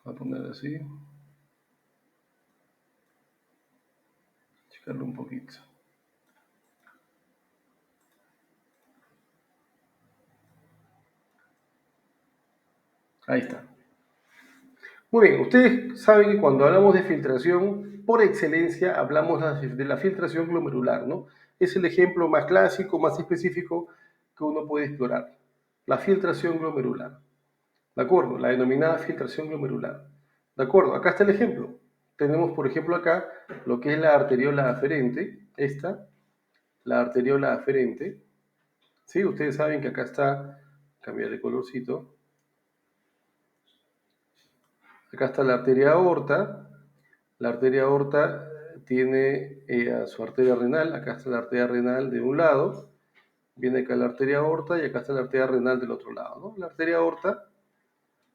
a poner así, checarlo un poquito. Ahí está. Muy bien, ustedes saben que cuando hablamos de filtración, por excelencia hablamos de la filtración glomerular, ¿no? Es el ejemplo más clásico, más específico que uno puede explorar. La filtración glomerular. ¿De acuerdo? La denominada filtración glomerular. ¿De acuerdo? Acá está el ejemplo. Tenemos, por ejemplo, acá lo que es la arteriola aferente. Esta, la arteriola aferente. ¿Sí? Ustedes saben que acá está, cambiar de colorcito. Acá está la arteria aorta. La arteria aorta tiene a su arteria renal. Acá está la arteria renal de un lado. Viene acá la arteria aorta y acá está la arteria renal del otro lado, ¿no? La arteria aorta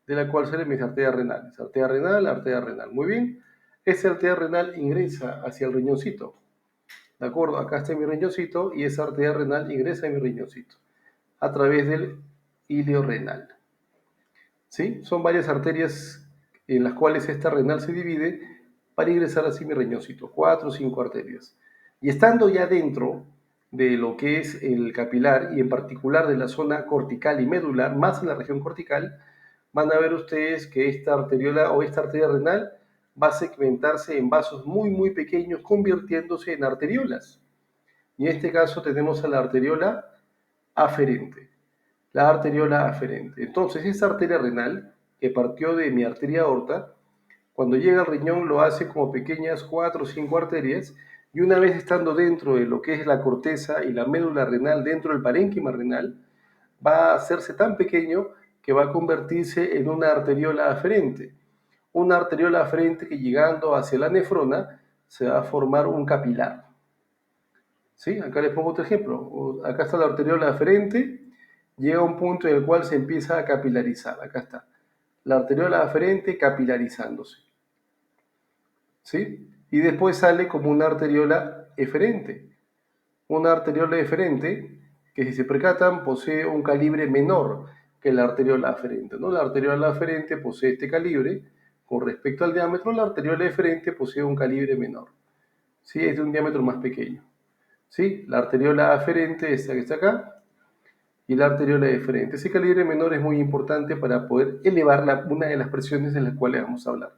de la cual salen mis arterias renales. Arteria renal, arteria renal. Muy bien. Esa arteria renal ingresa hacia el riñoncito. ¿De acuerdo? Acá está mi riñoncito y esa arteria renal ingresa en mi riñoncito a través del ilio renal. ¿Sí? Son varias arterias en las cuales esta renal se divide para ingresar así mi riñoncito. 4 o 5 arterias. Y estando ya dentro de lo que es el capilar y en particular de la zona cortical y medular, más en la región cortical, van a ver ustedes que esta arteriola o esta arteria renal va a segmentarse en vasos muy, muy pequeños, convirtiéndose en arteriolas. Y en este caso tenemos a la arteriola aferente. La arteriola aferente. Entonces, esta arteria renal, que partió de mi arteria aorta, cuando llega al riñón lo hace como pequeñas 4 o 5 arterias, y una vez estando dentro de lo que es la corteza y la médula renal, dentro del parénquima renal, va a hacerse tan pequeño que va a convertirse en una arteriola aferente. Una arteriola aferente que llegando hacia la nefrona se va a formar un capilar. ¿Sí? Acá les pongo otro ejemplo. Acá está la arteriola aferente, llega a un punto en el cual se empieza a capilarizar. Acá está. La arteriola aferente capilarizándose. ¿Sí? Y después sale como una arteriola eferente. Una arteriola eferente que, si se percatan, posee un calibre menor que la arteriola aferente, ¿no? La arteriola aferente posee este calibre con respecto al diámetro, la arteriola eferente posee un calibre menor, ¿sí? Es de un diámetro más pequeño, ¿sí? La arteriola aferente, esta que está acá, y la arteriola deferente. Ese calibre menor es muy importante para poder elevar una de las presiones de las cuales vamos a hablar.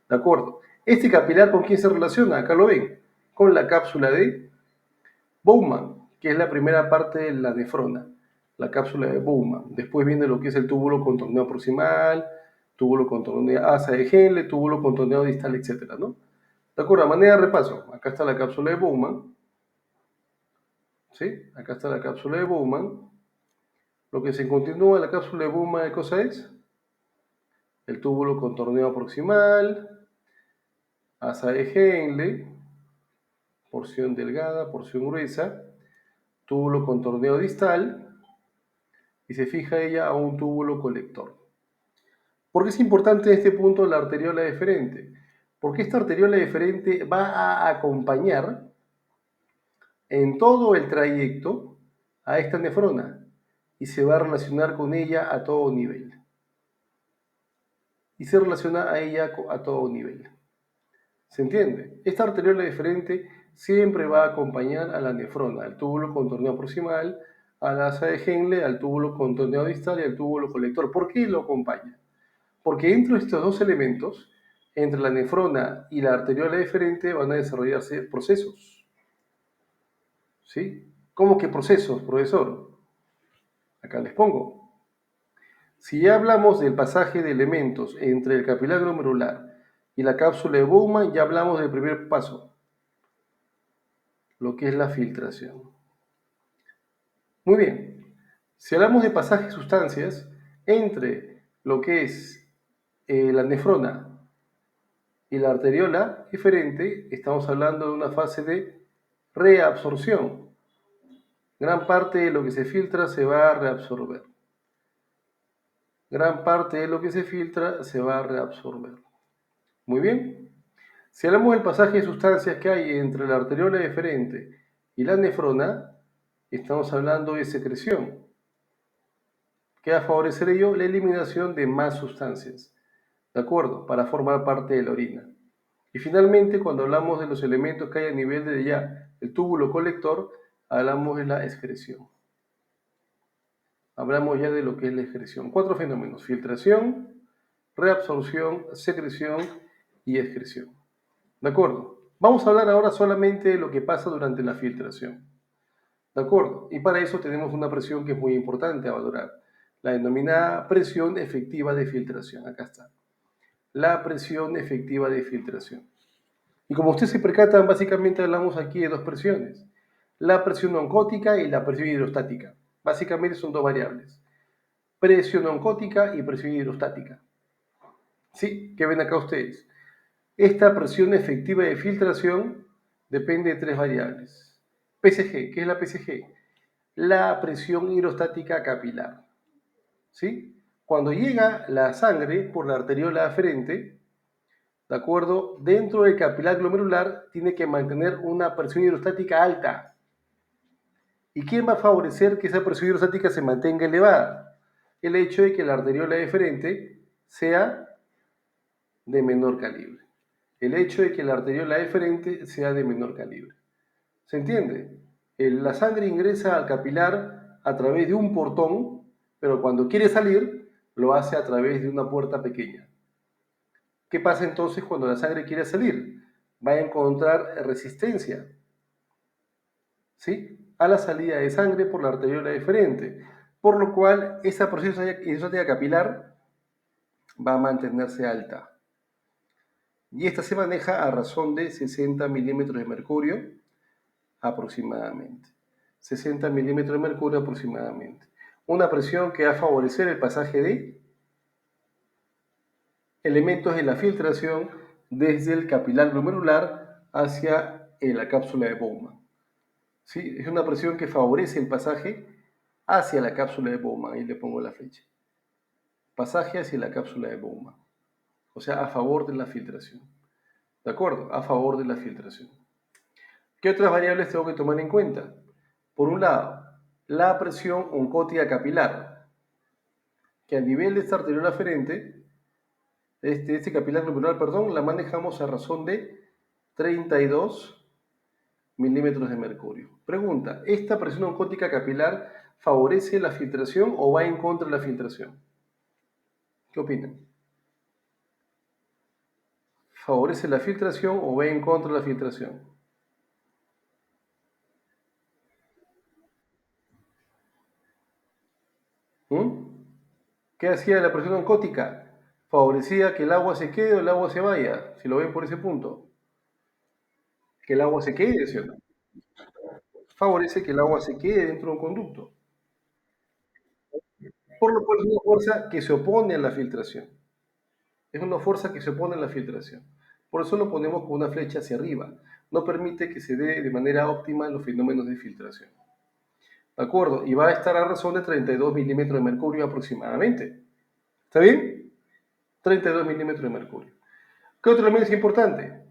¿De acuerdo? Este capilar, ¿con quién se relaciona? Acá lo ven, con la cápsula de Bowman, que es la primera parte de la nefrona, la cápsula de Bowman. Después viene lo que es el túbulo contorneado proximal, túbulo contorneado asa de Henle, túbulo contorneado distal, etc., ¿no? ¿De acuerdo? A manera de repaso, acá está la cápsula de Bowman, ¿sí? Acá está la cápsula de Bowman. Lo que se continúa en la cápsula de Bowman, ¿qué cosa es? El túbulo contorneado proximal, asa de Henle, porción delgada, porción gruesa, túbulo contorneado distal, y se fija ella a un túbulo colector. ¿Por qué es importante en este punto la arteriola deferente? Porque esta arteriola deferente va a acompañar en todo el trayecto a esta nefrona y se va a relacionar con ella a todo nivel. Y se relaciona a ella a todo nivel. ¿Se entiende? Esta arteriola deferente siempre va a acompañar a la nefrona, al túbulo contorneado proximal, a la asa de Henle, al túbulo contorneado distal y al túbulo colector. ¿Por qué lo acompaña? Porque entre estos dos elementos, entre la nefrona y la arteriola deferente, van a desarrollarse procesos. ¿Sí? ¿Cómo que procesos, profesor? Acá les pongo. Si ya hablamos del pasaje de elementos entre el capilar glomerular y la cápsula de Bowman, ya hablamos del primer paso, lo que es la filtración. Muy bien. Si hablamos de pasaje de sustancias entre lo que es la nefrona y la arteriola deferente, estamos hablando de una fase de reabsorción. Gran parte de lo que se filtra se va a reabsorber. Gran parte de lo que se filtra se va a reabsorber. Muy bien. Si hablamos del pasaje de sustancias que hay entre la arteriola deferente y la nefrona, estamos hablando de secreción. ¿Qué va a favorecer ello? La eliminación de más sustancias, ¿de acuerdo? Para formar parte de la orina. Y finalmente, cuando hablamos de los elementos que hay a nivel de ya el túbulo colector, hablamos de la excreción. Hablamos ya de lo que es la excreción. 4 fenómenos: filtración, reabsorción, secreción y excreción. ¿De acuerdo? Vamos a hablar ahora solamente de lo que pasa durante la filtración. ¿De acuerdo? Y para eso tenemos una presión que es muy importante a valorar, la denominada presión efectiva de filtración. Acá está. La presión efectiva de filtración. Y como ustedes se percatan, básicamente hablamos aquí de dos presiones. La presión oncótica y la presión hidrostática. Básicamente son dos variables. Presión oncótica y presión hidrostática. ¿Sí? ¿Qué ven acá ustedes? Esta presión efectiva de filtración depende de tres variables. PSG, ¿qué es la PSG? La presión hidrostática capilar. ¿Sí? Cuando llega la sangre por la arteriola aferente, ¿de acuerdo? Dentro del capilar glomerular tiene que mantener una presión hidrostática alta. ¿Y quién va a favorecer que esa presión hidrostática se mantenga elevada? El hecho de que la arteriola deferente sea de menor calibre. El hecho de que la arteriola deferente sea de menor calibre. ¿Se entiende? La sangre ingresa al capilar a través de un portón, pero cuando quiere salir, lo hace a través de una puerta pequeña. ¿Qué pasa entonces cuando la sangre quiere salir? Va a encontrar resistencia, ¿sí? A la salida de sangre por la arteriola deferente, por lo cual esa presión hidrostática capilar va a mantenerse alta. Y esta se maneja a razón de 60 milímetros de mercurio aproximadamente. 60 milímetros de mercurio aproximadamente. Una presión que va a favorecer el pasaje de elementos de la filtración desde el capilar glomerular hacia la cápsula de Bowman. ¿Sí? Es una presión que favorece el pasaje hacia la cápsula de Bowman. Ahí le pongo la flecha. Pasaje hacia la cápsula de Bowman. O sea, a favor de la filtración. ¿De acuerdo? A favor de la filtración. ¿Qué otras variables tengo que tomar en cuenta? Por un lado, la presión oncótica capilar, que a nivel de esta arteriola aferente, este capilar glomerular, perdón, la manejamos a razón de 32 milímetros de mercurio. Pregunta, ¿esta presión oncótica capilar favorece la filtración o va en contra de la filtración? ¿Qué opinan? ¿Favorece la filtración o va en contra de la filtración? ¿Mm? ¿Qué hacía la presión oncótica? Favorecía que el agua se quede o el agua se vaya, si lo ven por ese punto. Que el agua se quede, ¿sí o no? Favorece que el agua se quede dentro de un conducto. Por lo cual es una fuerza que se opone a la filtración. Es una fuerza que se opone a la filtración. Por eso lo ponemos con una flecha hacia arriba. No permite que se dé de manera óptima los fenómenos de filtración. ¿De acuerdo? Y va a estar a razón de 32 milímetros de mercurio aproximadamente. ¿Está bien? 32 milímetros de mercurio. ¿Qué otro elemento es importante?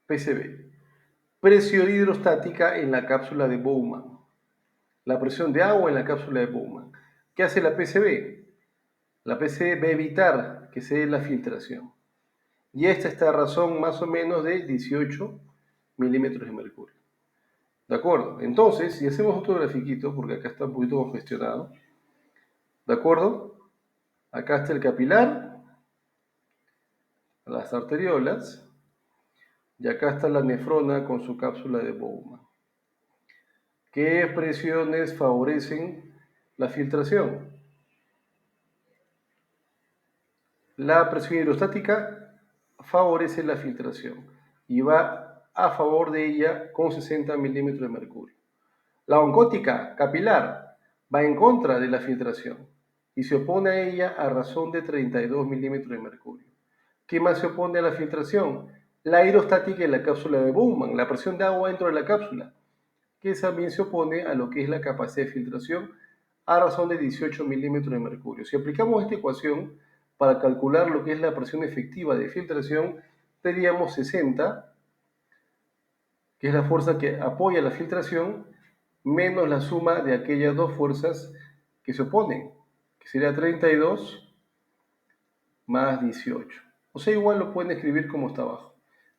PCB. Presión hidrostática en la cápsula de Bowman. La presión de agua en la cápsula de Bowman. ¿Qué hace la PCB? La PCB va a evitar que se dé la filtración. Y esta está a razón más o menos de 18 milímetros de mercurio. ¿De acuerdo? Entonces, si hacemos otro grafiquito, porque acá está un poquito congestionado, ¿de acuerdo? Acá está el capilar, las arteriolas, y acá está la nefrona con su cápsula de Bowman. ¿Qué presiones favorecen la filtración? La presión hidrostática favorece la filtración y va a favor de ella con 60 milímetros de mercurio. La oncótica capilar va en contra de la filtración y se opone a ella a razón de 32 milímetros de mercurio. ¿Qué más se opone a la filtración? La aerostática en la cápsula de Bowman, la presión de agua dentro de la cápsula, que también se opone a lo que es la capacidad de filtración a razón de 18 milímetros de mercurio. Si aplicamos esta ecuación para calcular lo que es la presión efectiva de filtración, tendríamos 60, que es la fuerza que apoya la filtración, menos la suma de aquellas dos fuerzas que se oponen, que sería 32 más 18. O sea, igual lo pueden escribir como está abajo.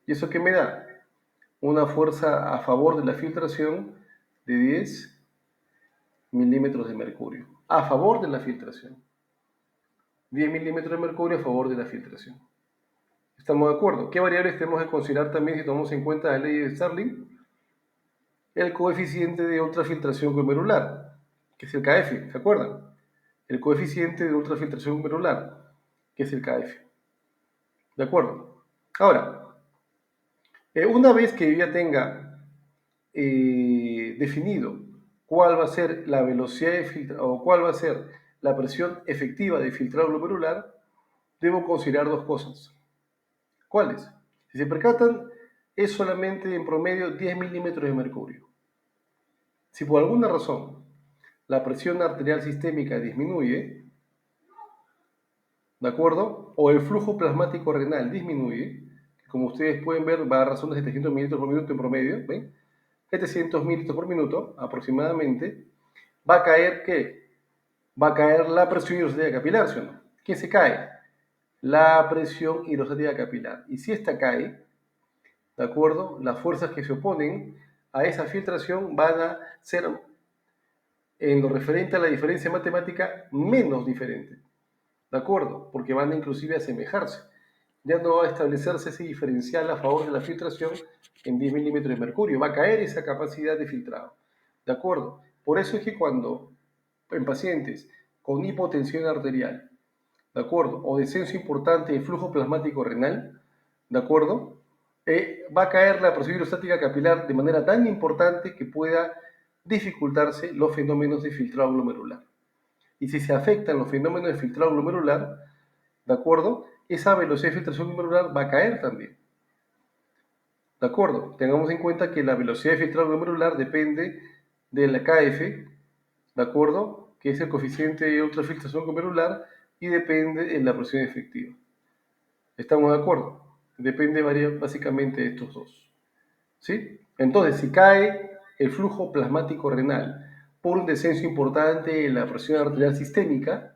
¿Y eso qué me da? Una fuerza a favor de la filtración de 10 milímetros de mercurio. A favor de la filtración. 10 milímetros de mercurio a favor de la filtración. ¿Estamos de acuerdo? ¿Qué variables tenemos que considerar también si tomamos en cuenta la ley de Stirling? El coeficiente de ultrafiltración glomerular, que es el KF, ¿se acuerdan? El coeficiente de ultrafiltración glomerular, que es el KF. ¿De acuerdo? Ahora, una vez que yo ya tenga definido cuál va a ser la velocidad de filtrado o cuál va a ser la presión efectiva de filtrado glomerular, debo considerar dos cosas. ¿Cuáles? Si se percatan, es solamente en promedio 10 milímetros de mercurio. Si por alguna razón la presión arterial sistémica disminuye, ¿de acuerdo? O el flujo plasmático renal disminuye, como ustedes pueden ver, va a razón de 700 mililitros por minuto en promedio, ¿ven? 700 mililitros por minuto aproximadamente, va a caer ¿qué? Va a caer la presión hidrostática capilar, ¿sí o no? ¿Qué se cae? La presión hidrostática capilar. Y si esta cae, ¿de acuerdo? Las fuerzas que se oponen a esa filtración van a ser, en lo referente a la diferencia matemática, menos diferente, ¿de acuerdo? Porque van a inclusive a asemejarse. Ya no va a establecerse ese diferencial a favor de la filtración en 10 milímetros de mercurio, va a caer esa capacidad de filtrado, ¿de acuerdo? Por eso es que cuando en pacientes con hipotensión arterial, ¿de acuerdo? O descenso importante de flujo plasmático renal, ¿de acuerdo? Va a caer la presión hidrostática capilar de manera tan importante que pueda dificultarse los fenómenos de filtrado glomerular. Y si se afectan los fenómenos de filtrado glomerular, ¿de acuerdo? Esa velocidad de filtración glomerular va a caer también. ¿De acuerdo? Tengamos en cuenta que la velocidad de filtrado glomerular depende de la KF, ¿de acuerdo? Que es el coeficiente de ultrafiltración glomerular y depende de la presión efectiva. ¿Estamos de acuerdo? Depende básicamente de estos dos. ¿Sí? Entonces, si cae el flujo plasmático renal por un descenso importante en la presión arterial sistémica,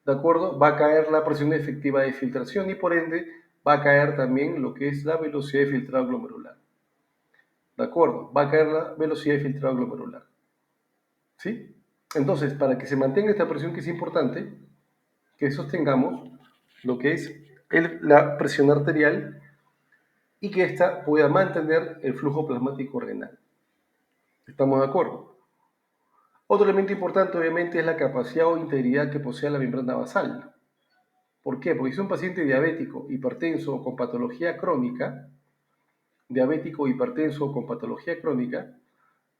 ¿de acuerdo? Va a caer la presión efectiva de filtración y por ende va a caer también lo que es la velocidad de filtrado glomerular. ¿De acuerdo? Va a caer la velocidad de filtrado glomerular. ¿sí? Entonces, para que se mantenga esta presión, que es importante, que sostengamos lo que es la presión arterial y que ésta pueda mantener el flujo plasmático renal. ¿Estamos de acuerdo? Otro elemento importante, obviamente, es la capacidad o integridad que posee la membrana basal. ¿Por qué? Porque si es un paciente diabético, hipertenso o con patología crónica,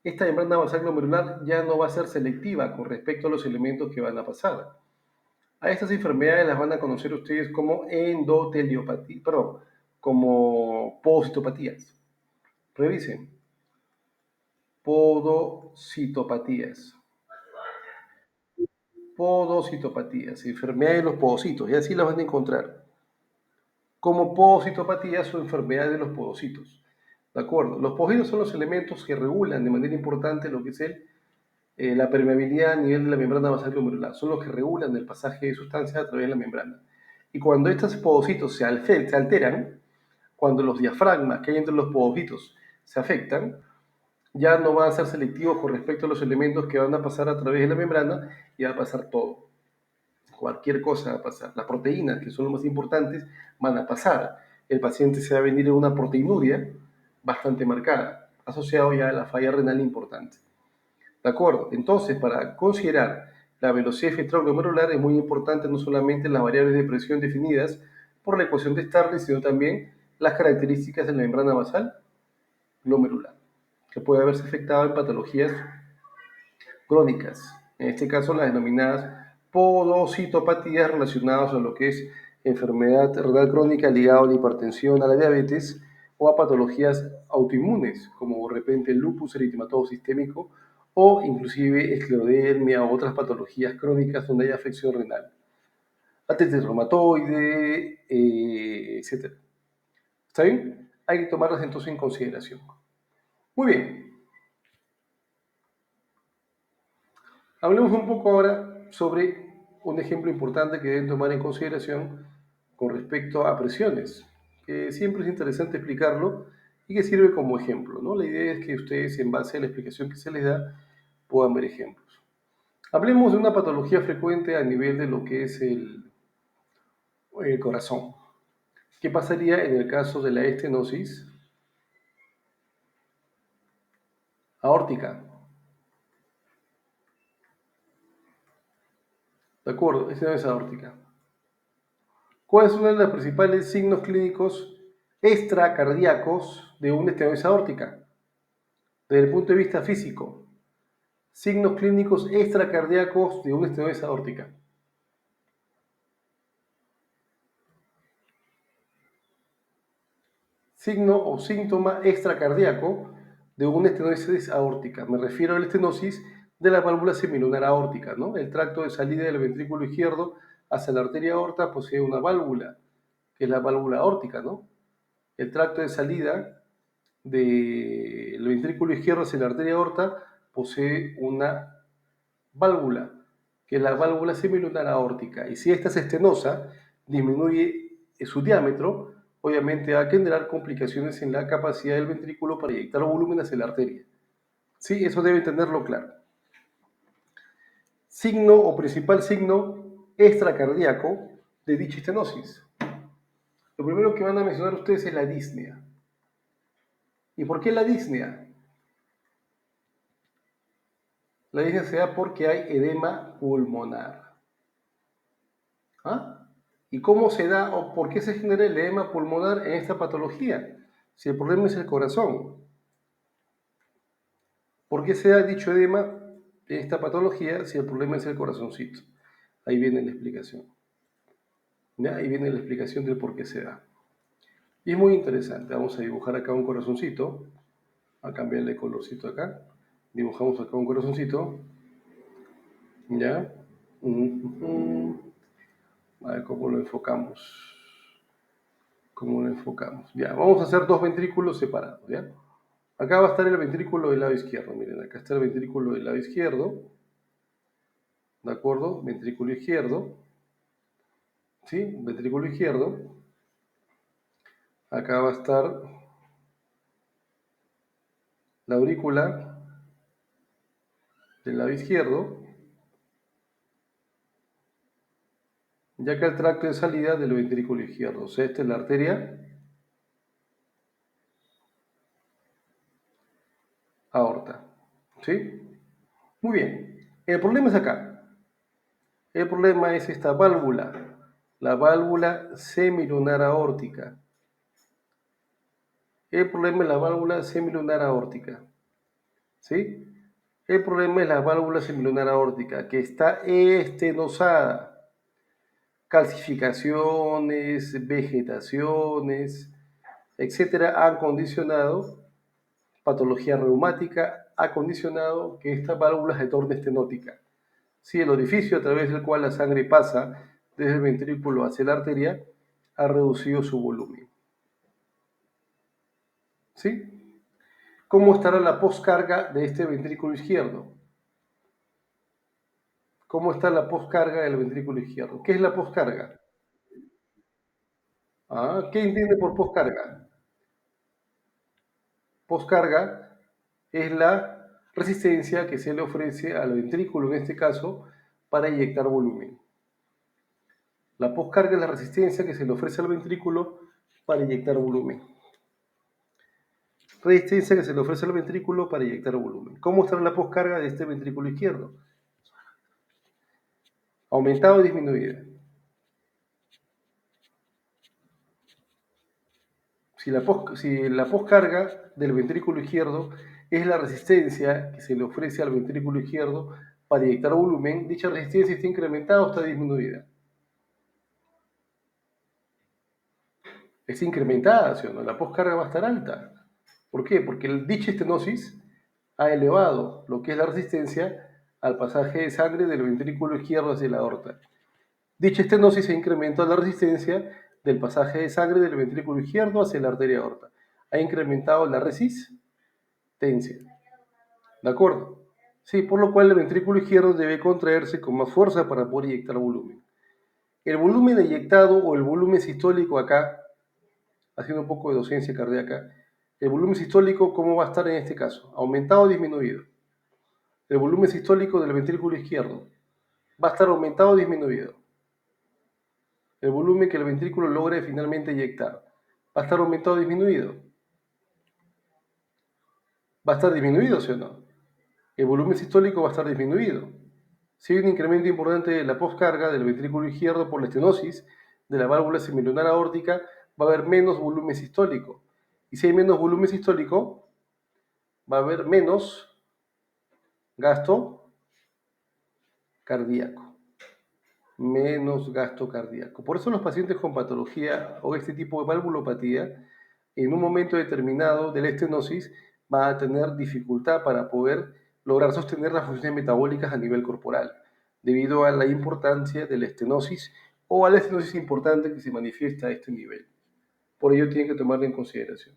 esta membrana basal glomerular ya no va a ser selectiva con respecto a los elementos que van a pasar. A estas enfermedades las van a conocer ustedes como endoteliopatía, perdón, como podocitopatías. Revisen. Podocitopatías. Podocitopatías, enfermedades de los podocitos, y así las van a encontrar. Como podocitopatías o enfermedades de los podocitos. ¿De acuerdo? Los podocitos son los elementos que regulan de manera importante lo que es la permeabilidad a nivel de la membrana basal glomerular. Son los que regulan el pasaje de sustancias a través de la membrana. Y cuando estos podocitos se alteran, cuando los diafragmas que hay entre los podocitos se afectan, ya no van a ser selectivos con respecto a los elementos que van a pasar a través de la membrana y va a pasar todo. Cualquier cosa va a pasar. Las proteínas, que son lo más importantes, van a pasar. El paciente se va a venir en una proteinuria bastante marcada, asociado ya a la falla renal importante. ¿De acuerdo? Entonces, para considerar la velocidad efectual glomerular es muy importante no solamente las variables de presión definidas por la ecuación de Starling, sino también las características de la membrana basal glomerular, que puede haberse afectado en patologías crónicas, en este caso las denominadas podocitopatías relacionadas a lo que es enfermedad renal crónica ligada a la hipertensión, a la diabetes o a patologías autoinmunes, como de repente el lupus eritematoso sistémico o inclusive esclerodermia o otras patologías crónicas donde hay afección renal, artritis reumatoide, etc. ¿Está bien? Hay que tomarlas entonces en consideración. Muy bien. Hablemos un poco ahora sobre un ejemplo importante que deben tomar en consideración con respecto a presiones, que siempre es interesante explicarlo y que sirve como ejemplo, ¿no? La idea es que ustedes, en base a la explicación que se les da, puedan ver ejemplos. Hablemos de una patología frecuente a nivel de lo que es el corazón. ¿Qué pasaría en el caso de la estenosis aórtica? ¿De acuerdo? Estenosis aórtica. ¿Cuáles son los principales signos clínicos extracardíacos de una estenosis aórtica? Desde el punto de vista físico, signos clínicos extracardíacos de una estenosis aórtica. Signo o síntoma extracardíaco de una estenosis aórtica. Me refiero a la estenosis de la válvula semilunar aórtica, ¿no? El tracto de salida del ventrículo izquierdo hacia la arteria aorta posee una válvula, que es la válvula aórtica, ¿no? El tracto de salida del ventrículo izquierdo hacia la arteria aorta posee una válvula, que es la válvula semilunar aórtica. Y si esta es estenosa, disminuye su diámetro, obviamente va a generar complicaciones en la capacidad del ventrículo para inyectar volumen hacia la arteria. Sí, eso deben tenerlo claro. Signo o principal signo extracardíaco de dicha estenosis. Lo primero que van a mencionar ustedes es la disnea. ¿Y por qué la disnea? La disnea se da porque hay edema pulmonar. ¿Ah? ¿Y cómo se da o por qué se genera el edema pulmonar en esta patología? Si el problema es el corazón. ¿Por qué se da dicho edema en esta patología si el problema es el corazoncito? Ahí viene la explicación. ¿Ya? Ahí viene la explicación del por qué se da. Y es muy interesante. Vamos a dibujar acá un corazoncito. A cambiarle colorcito acá. Dibujamos acá un corazoncito. ¿Ya? A ver cómo lo enfocamos. ¿Cómo lo enfocamos? Ya, vamos a hacer dos ventrículos separados, ¿ya? Acá va a estar el ventrículo del lado izquierdo, miren, acá está el ventrículo del lado izquierdo, ¿de acuerdo? Ventrículo izquierdo, ¿sí? Ventrículo izquierdo. Acá va a estar la aurícula del lado izquierdo, ya que el tracto de salida del ventrículo izquierdo. O sea, esta es la arteria aorta. ¿Sí? Muy bien. El problema es acá. El problema es esta válvula, la válvula semilunar aórtica. El problema es la válvula semilunar aórtica. ¿Sí? El problema es la válvula semilunar aórtica, que está estenosada. Calcificaciones, vegetaciones, etcétera, han condicionado, patología reumática, ha condicionado que esta válvula se torne estenótica. Si el orificio a través del cual la sangre pasa desde el ventrículo hacia la arteria ha reducido su volumen. ¿Sí? ¿Cómo estará la poscarga de este ventrículo izquierdo? ¿Cómo está la poscarga del ventrículo izquierdo? ¿Qué es la poscarga? ¿Qué entiende por poscarga? Poscarga es la resistencia que se le ofrece al ventrículo, en este caso, para inyectar volumen. La poscarga es la resistencia que se le ofrece al ventrículo para inyectar volumen. Resistencia que se le ofrece al ventrículo para inyectar volumen. ¿Cómo está la poscarga de este ventrículo izquierdo? ¿Aumentada o disminuida? Si la poscarga del ventrículo izquierdo es la resistencia que se le ofrece al ventrículo izquierdo para inyectar volumen, dicha resistencia está incrementada o está disminuida. Es incrementada, ¿sí o no? La poscarga va a estar alta. ¿Por qué? Porque dicha estenosis ha elevado lo que es la resistencia al pasaje de sangre del ventrículo izquierdo hacia la aorta. Dicha estenosis ha incrementado la resistencia del pasaje de sangre del ventrículo izquierdo hacia la arteria aorta. Ha incrementado la resistencia. ¿De acuerdo? Sí, por lo cual el ventrículo izquierdo debe contraerse con más fuerza para poder inyectar volumen. El volumen inyectado o el volumen sistólico acá, haciendo un poco de docencia cardíaca, el volumen sistólico, ¿cómo va a estar en este caso? ¿Aumentado o disminuido? El volumen sistólico del ventrículo izquierdo va a estar aumentado o disminuido. El volumen que el ventrículo logre finalmente inyectar va a estar aumentado o disminuido. Va a estar disminuido, ¿sí o no? El volumen sistólico va a estar disminuido. Si hay un incremento importante de la poscarga del ventrículo izquierdo por la estenosis de la válvula semilunar aórtica, va a haber menos volumen sistólico. Y si hay menos volumen sistólico, va a haber menos gasto cardíaco. Menos gasto cardíaco. Por eso los pacientes con patología o este tipo de valvulopatía, en un momento determinado de la estenosis, van a tener dificultad para poder lograr sostener las funciones metabólicas a nivel corporal, debido a la importancia de la estenosis o a la estenosis importante que se manifiesta a este nivel. Por ello tienen que tomarlo en consideración.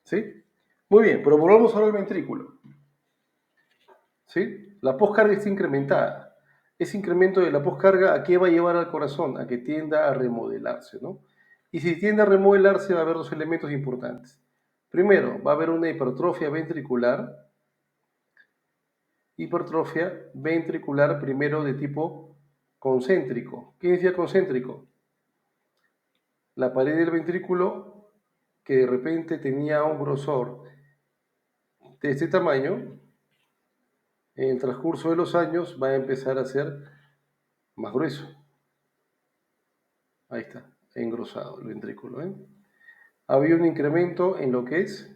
¿Sí? Muy bien, pero volvamos ahora al ventrículo. ¿Sí? La poscarga está incrementada. Ese incremento de la poscarga, ¿a qué va a llevar al corazón? A que tienda a remodelarse, ¿no? Y si tiende a remodelarse, va a haber dos elementos importantes. Primero, va a haber una hipertrofia ventricular primero de tipo concéntrico. ¿Qué decía concéntrico? La pared del ventrículo que de repente tenía un grosor de este tamaño, en el transcurso de los años va a empezar a ser más grueso. Ahí está, engrosado el ventrículo. Había un incremento en lo que es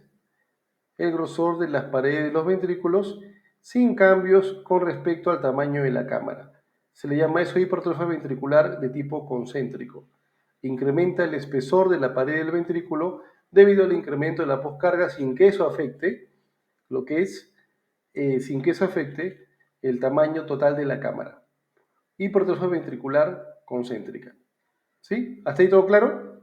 el grosor de las paredes de los ventrículos sin cambios con respecto al tamaño de la cámara. Se le llama eso hipertrofia ventricular de tipo concéntrico. Incrementa el espesor de la pared del ventrículo debido al incremento de la poscarga sin que eso afecte lo que es, sin que eso afecte el tamaño total de la cámara. Hipertrofia ventricular concéntrica. ¿Sí? ¿Hasta ahí todo claro?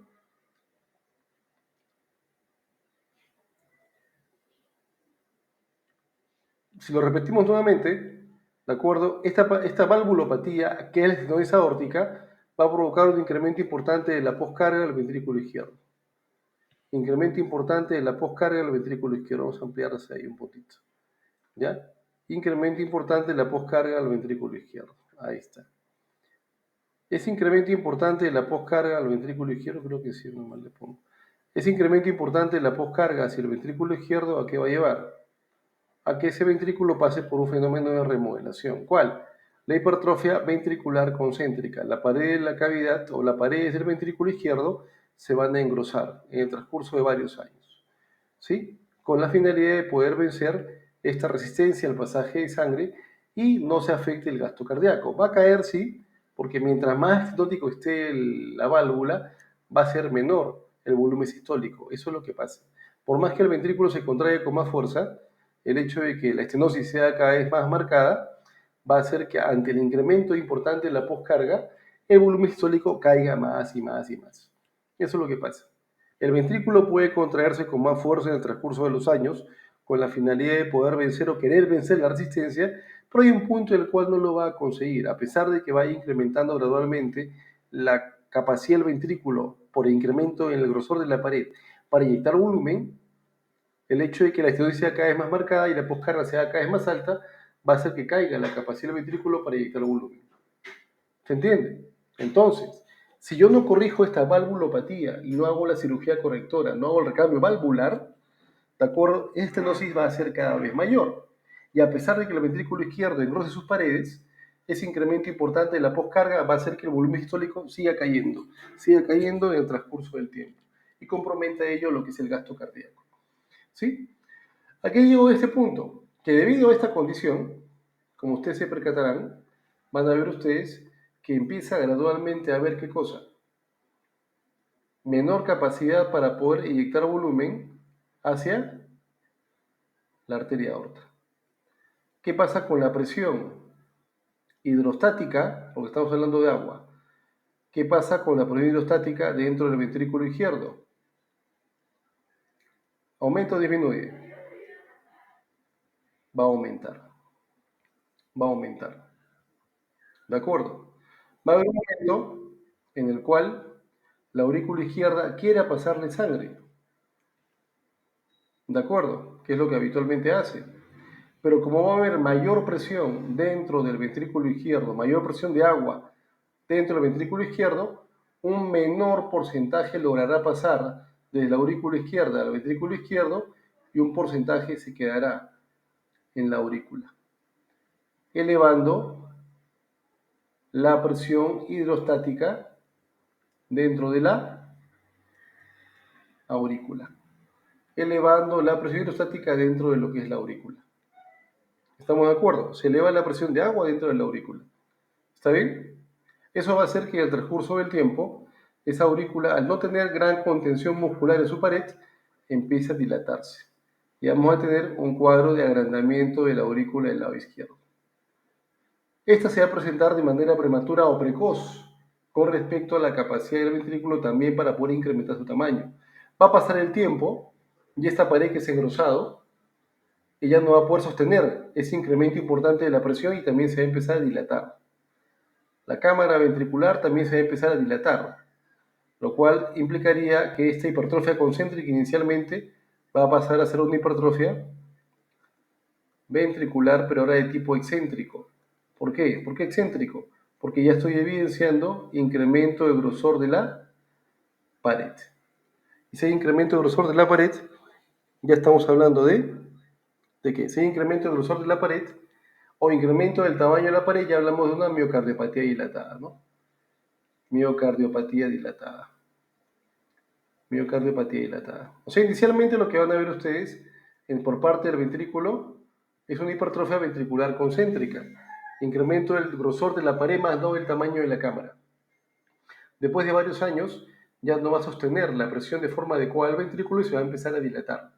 Si lo repetimos nuevamente, ¿de acuerdo? Esta valvulopatía, que es la estenosis aórtica, va a provocar un incremento importante de la poscarga del ventrículo izquierdo. Incremento importante de la poscarga del ventrículo izquierdo. Vamos a ampliar hacia ahí un poquito. ¿Ya? Incremento importante de la poscarga al ventrículo izquierdo. Ahí está. Ese incremento importante de la poscarga al ventrículo izquierdo, creo que sí, no mal le pongo. Ese incremento importante de la poscarga hacia el ventrículo izquierdo, ¿a qué va a llevar? A que ese ventrículo pase por un fenómeno de remodelación. ¿Cuál? La hipertrofia ventricular concéntrica. La pared de la cavidad o las paredes del ventrículo izquierdo se van a engrosar en el transcurso de varios años, ¿sí? Con la finalidad de poder vencer esta resistencia al pasaje de sangre y no se afecte el gasto cardíaco. Va a caer, sí, porque mientras más estenótico esté la válvula, va a ser menor el volumen sistólico. Eso es lo que pasa. Por más que el ventrículo se contraiga con más fuerza, el hecho de que la estenosis sea cada vez más marcada va a hacer que ante el incremento importante de la poscarga, el volumen sistólico caiga más y más y más. Eso es lo que pasa. El ventrículo puede contraerse con más fuerza en el transcurso de los años, con la finalidad de poder vencer o querer vencer la resistencia, pero hay un punto en el cual no lo va a conseguir, a pesar de que vaya incrementando gradualmente la capacidad del ventrículo por incremento en el grosor de la pared para inyectar volumen. El hecho de que la estenosis sea cada vez más marcada y la poscarga sea cada vez más alta va a hacer que caiga la capacidad del ventrículo para inyectar volumen. ¿Se entiende? Entonces, si yo no corrijo esta valvulopatía y no hago la cirugía correctora, no hago el recambio valvular, ¿de acuerdo? Esta estenosis va a ser cada vez mayor. Y a pesar de que el ventrículo izquierdo engrose sus paredes, ese incremento importante de la poscarga va a hacer que el volumen sistólico siga cayendo en el transcurso del tiempo y comprometa ello lo que es el gasto cardíaco. ¿Sí? ¿A qué llego a este punto? Que debido a esta condición, como ustedes se percatarán, van a ver ustedes que empieza gradualmente a haber qué cosa, menor capacidad para poder inyectar volumen hacia la arteria aorta. ¿Qué pasa con la presión hidrostática? Porque estamos hablando de agua. ¿Qué pasa con la presión hidrostática dentro del ventrículo izquierdo? ¿Aumenta o disminuye? Va a aumentar. Va a aumentar. ¿De acuerdo? Va a haber un momento en el cual la aurícula izquierda quiera pasarle sangre. ¿De acuerdo? Que es lo que habitualmente hace. Pero como va a haber mayor presión dentro del ventrículo izquierdo, mayor presión de agua dentro del ventrículo izquierdo, un menor porcentaje logrará pasar desde la aurícula izquierda al ventrículo izquierdo y un porcentaje se quedará en la aurícula, elevando la presión hidrostática dentro de la aurícula, elevando la presión hidrostática dentro de lo que es la aurícula. ¿Estamos de acuerdo? Se eleva la presión de agua dentro de la aurícula. ¿Está bien? Eso va a hacer que en el transcurso del tiempo, esa aurícula, al no tener gran contención muscular en su pared, empiece a dilatarse. Y vamos a tener un cuadro de agrandamiento de la aurícula del lado izquierdo. Esta se va a presentar de manera prematura o precoz con respecto a la capacidad del ventrículo también para poder incrementar su tamaño. Va a pasar el tiempo y esta pared que se ha engrosado, ella no va a poder sostener ese incremento importante de la presión y también se va a empezar a dilatar. La cámara ventricular también se va a empezar a dilatar, lo cual implicaría que esta hipertrofia concéntrica inicialmente va a pasar a ser una hipertrofia ventricular, pero ahora de tipo excéntrico. ¿Por qué? ¿Por qué excéntrico? Porque ya estoy evidenciando incremento de grosor de la pared. Y si hay incremento de grosor de la pared, ya estamos hablando ¿de qué? Si hay incremento de grosor de la pared o incremento del tamaño de la pared, ya hablamos de una miocardiopatía dilatada, ¿no? Miocardiopatía dilatada. Miocardiopatía dilatada. O sea, inicialmente lo que van a ver ustedes por parte del ventrículo es una hipertrofia ventricular concéntrica, incremento del grosor de la pared más no del tamaño de la cámara. Después de varios años ya no va a sostener la presión de forma adecuada al ventrículo y se va a empezar a dilatar.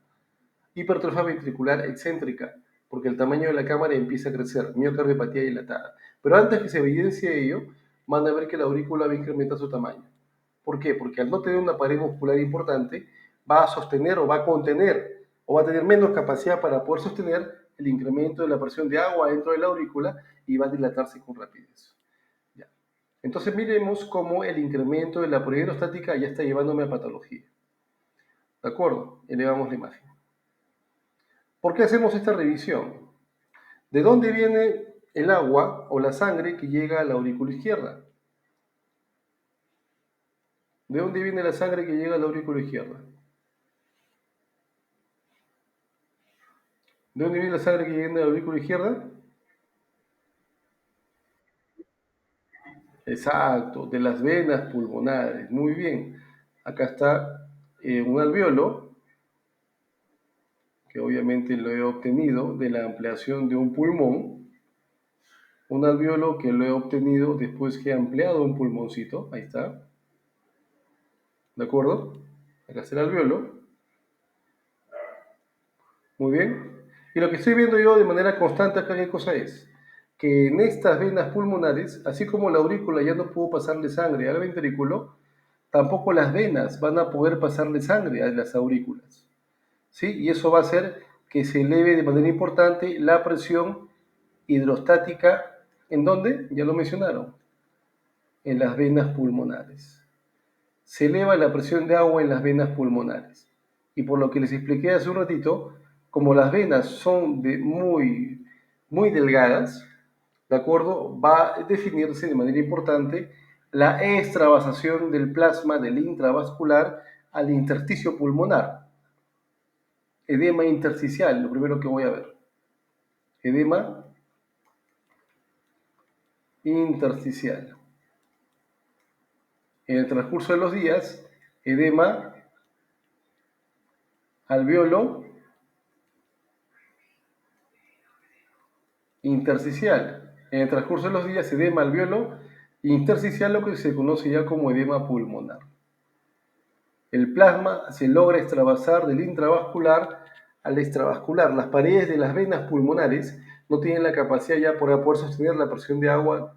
Hipertrofia ventricular excéntrica, porque el tamaño de la cámara empieza a crecer, miocardiopatía dilatada. Pero antes que se evidencie ello, van a ver que la aurícula va a incrementar su tamaño. ¿Por qué? Porque al no tener una pared muscular importante, va a sostener o va a contener o va a tener menos capacidad para poder sostener el incremento de la presión de agua dentro de la aurícula y va a dilatarse con rapidez. Ya. Entonces miremos cómo el incremento de la presión hidrostática ya está llevándome a patología. ¿De acuerdo? Elevamos la imagen. ¿Por qué hacemos esta revisión? ¿De dónde viene el agua o la sangre que llega a la aurícula izquierda? ¿De dónde viene la sangre que llega a la aurícula izquierda? ¿De dónde viene la sangre que llega a la aurícula izquierda? Exacto, de las venas pulmonares. Muy bien. Acá está un alveolo, que obviamente lo he obtenido de la ampliación de un pulmón. Un alveolo que lo he obtenido después que he ampliado un pulmoncito. Ahí está. ¿De acuerdo? Acá está el alveolo. Muy bien. Y lo que estoy viendo yo de manera constante acá, ¿qué cosa es? Que en estas venas pulmonares, así como la aurícula ya no pudo pasarle sangre al ventrículo, tampoco las venas van a poder pasarle sangre a las aurículas. ¿Sí? Y eso va a hacer que se eleve de manera importante la presión hidrostática. ¿En dónde? Ya lo mencionaron, en las venas pulmonares. Se eleva la presión de agua en las venas pulmonares. Y por lo que les expliqué hace un ratito, como las venas son muy delgadas, ¿de acuerdo? Va a definirse de manera importante la extravasación del plasma del intravascular al intersticio pulmonar. Edema intersticial, lo primero que voy a ver. Edema intersticial. En el transcurso de los días, edema alveolo intersticial. En el transcurso de los días, edema alveolo intersticial, lo que se conoce ya como edema pulmonar. El plasma se logra extravasar del intravascular al extravascular. Las paredes de las venas pulmonares no tienen la capacidad ya para poder sostener la presión de agua,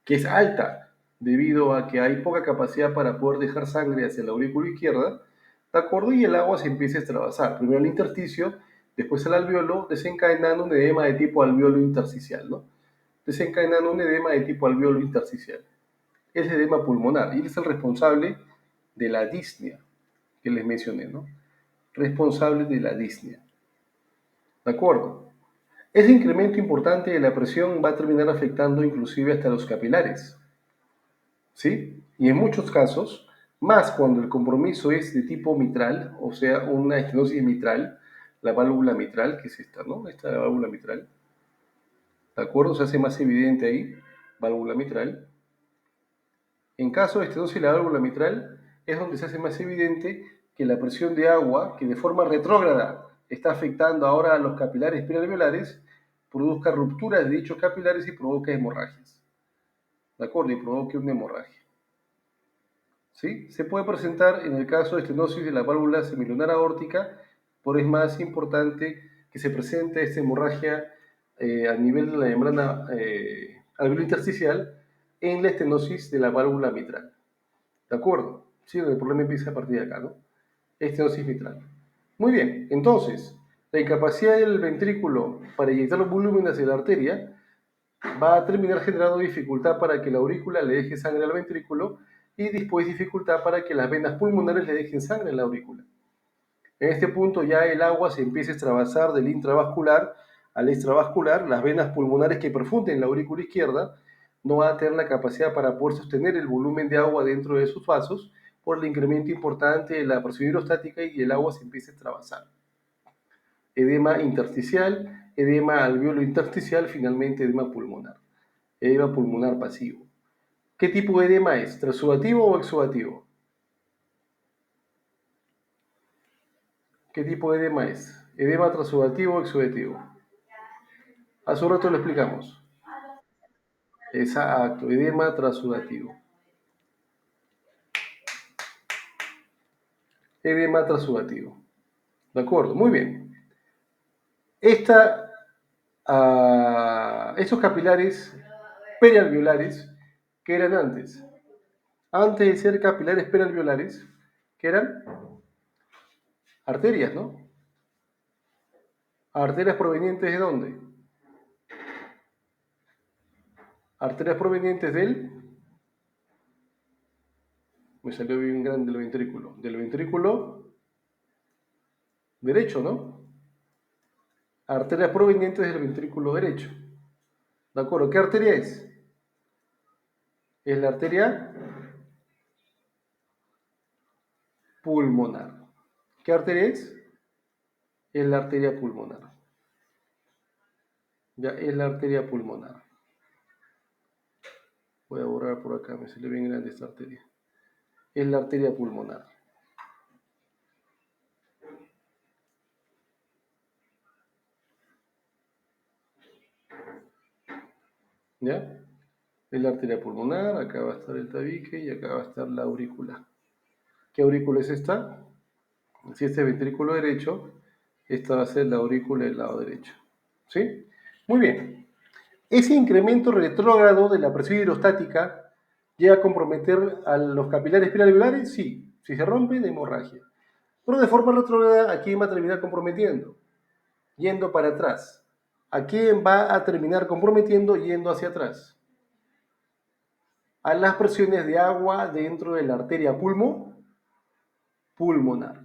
que es alta, debido a que hay poca capacidad para poder dejar sangre hacia la aurícula izquierda, ¿de acuerdo? Y el agua se empieza a extravasar, primero al intersticio, después al alveolo, desencadenando un edema de tipo alveolo intersticial, ¿no? Desencadenando un edema de tipo alveolo intersticial. Es edema pulmonar y es el responsable de la disnea que les mencioné, ¿no? Responsable de la disnea. ¿De acuerdo? Ese incremento importante de la presión va a terminar afectando inclusive hasta los capilares. ¿Sí? Y en muchos casos, más cuando el compromiso es de tipo mitral, o sea, una estenosis mitral, la válvula mitral, que es esta, ¿no? Esta es la válvula mitral, ¿de acuerdo? Se hace más evidente ahí, válvula mitral. En caso de estenosis de la válvula mitral, es donde se hace más evidente que la presión de agua, que de forma retrógrada está afectando ahora a los capilares perialveolares, produzca rupturas de dichos capilares y provoca hemorragias, ¿de acuerdo? Y provoque una hemorragia. ¿Sí? Se puede presentar en el caso de estenosis de la válvula semilunar aórtica, pero es más importante que se presente esta hemorragia a nivel de la membrana alveolo-intersticial en la estenosis de la válvula mitral. ¿De acuerdo? Sí, el problema empieza a partir de acá, ¿no? Estenosis mitral. Muy bien, entonces, la incapacidad del ventrículo para inyectar los volúmenes hacia la arteria va a terminar generando dificultad para que la aurícula le deje sangre al ventrículo y después dificultad para que las venas pulmonares le dejen sangre a la aurícula. En este punto ya el agua se empieza a extravasar del intravascular al extravascular. Las venas pulmonares que perfunden la aurícula izquierda no van a tener la capacidad para poder sostener el volumen de agua dentro de sus vasos por el incremento importante de la presión hidrostática y el agua se empieza a extravasar. Edema intersticial, edema alveolo intersticial, finalmente edema pulmonar. Edema pulmonar pasivo. ¿Qué tipo de edema es? ¿Transudativo o exudativo? ¿Qué tipo de edema es? ¿Edema transudativo o exudativo? Hace un rato lo explicamos. Exacto, edema transudativo. Edema transudativo. ¿De acuerdo? Muy bien. Estos capilares perialveolares, ¿qué eran antes? Antes de ser capilares perialveolares, ¿qué eran? Arterias, ¿no? ¿Arterias provenientes de dónde? Arterias provenientes me salió bien grande del ventrículo derecho, ¿no? Arterias provenientes del ventrículo derecho. ¿De acuerdo? ¿Qué arteria es? Es la arteria pulmonar. ¿Qué arteria es? Es la arteria pulmonar. Ya, es la arteria pulmonar. Voy a borrar por acá, me sale bien grande esta arteria. Es la arteria pulmonar. ¿Ya? Es la arteria pulmonar, acá va a estar el tabique y acá va a estar la aurícula. ¿Qué aurícula es esta? Si este es el ventrículo derecho, esta va a ser la aurícula del lado derecho. ¿Sí? Muy bien. Ese incremento retrógrado de la presión hidrostática llega a comprometer a los capilares perialveolares, sí. Si se rompe, de hemorragia. Pero de forma retrógrada, ¿a quién va a terminar comprometiendo? Yendo para atrás. ¿A quién va a terminar comprometiendo yendo hacia atrás? A las presiones de agua dentro de la arteria pulmonar.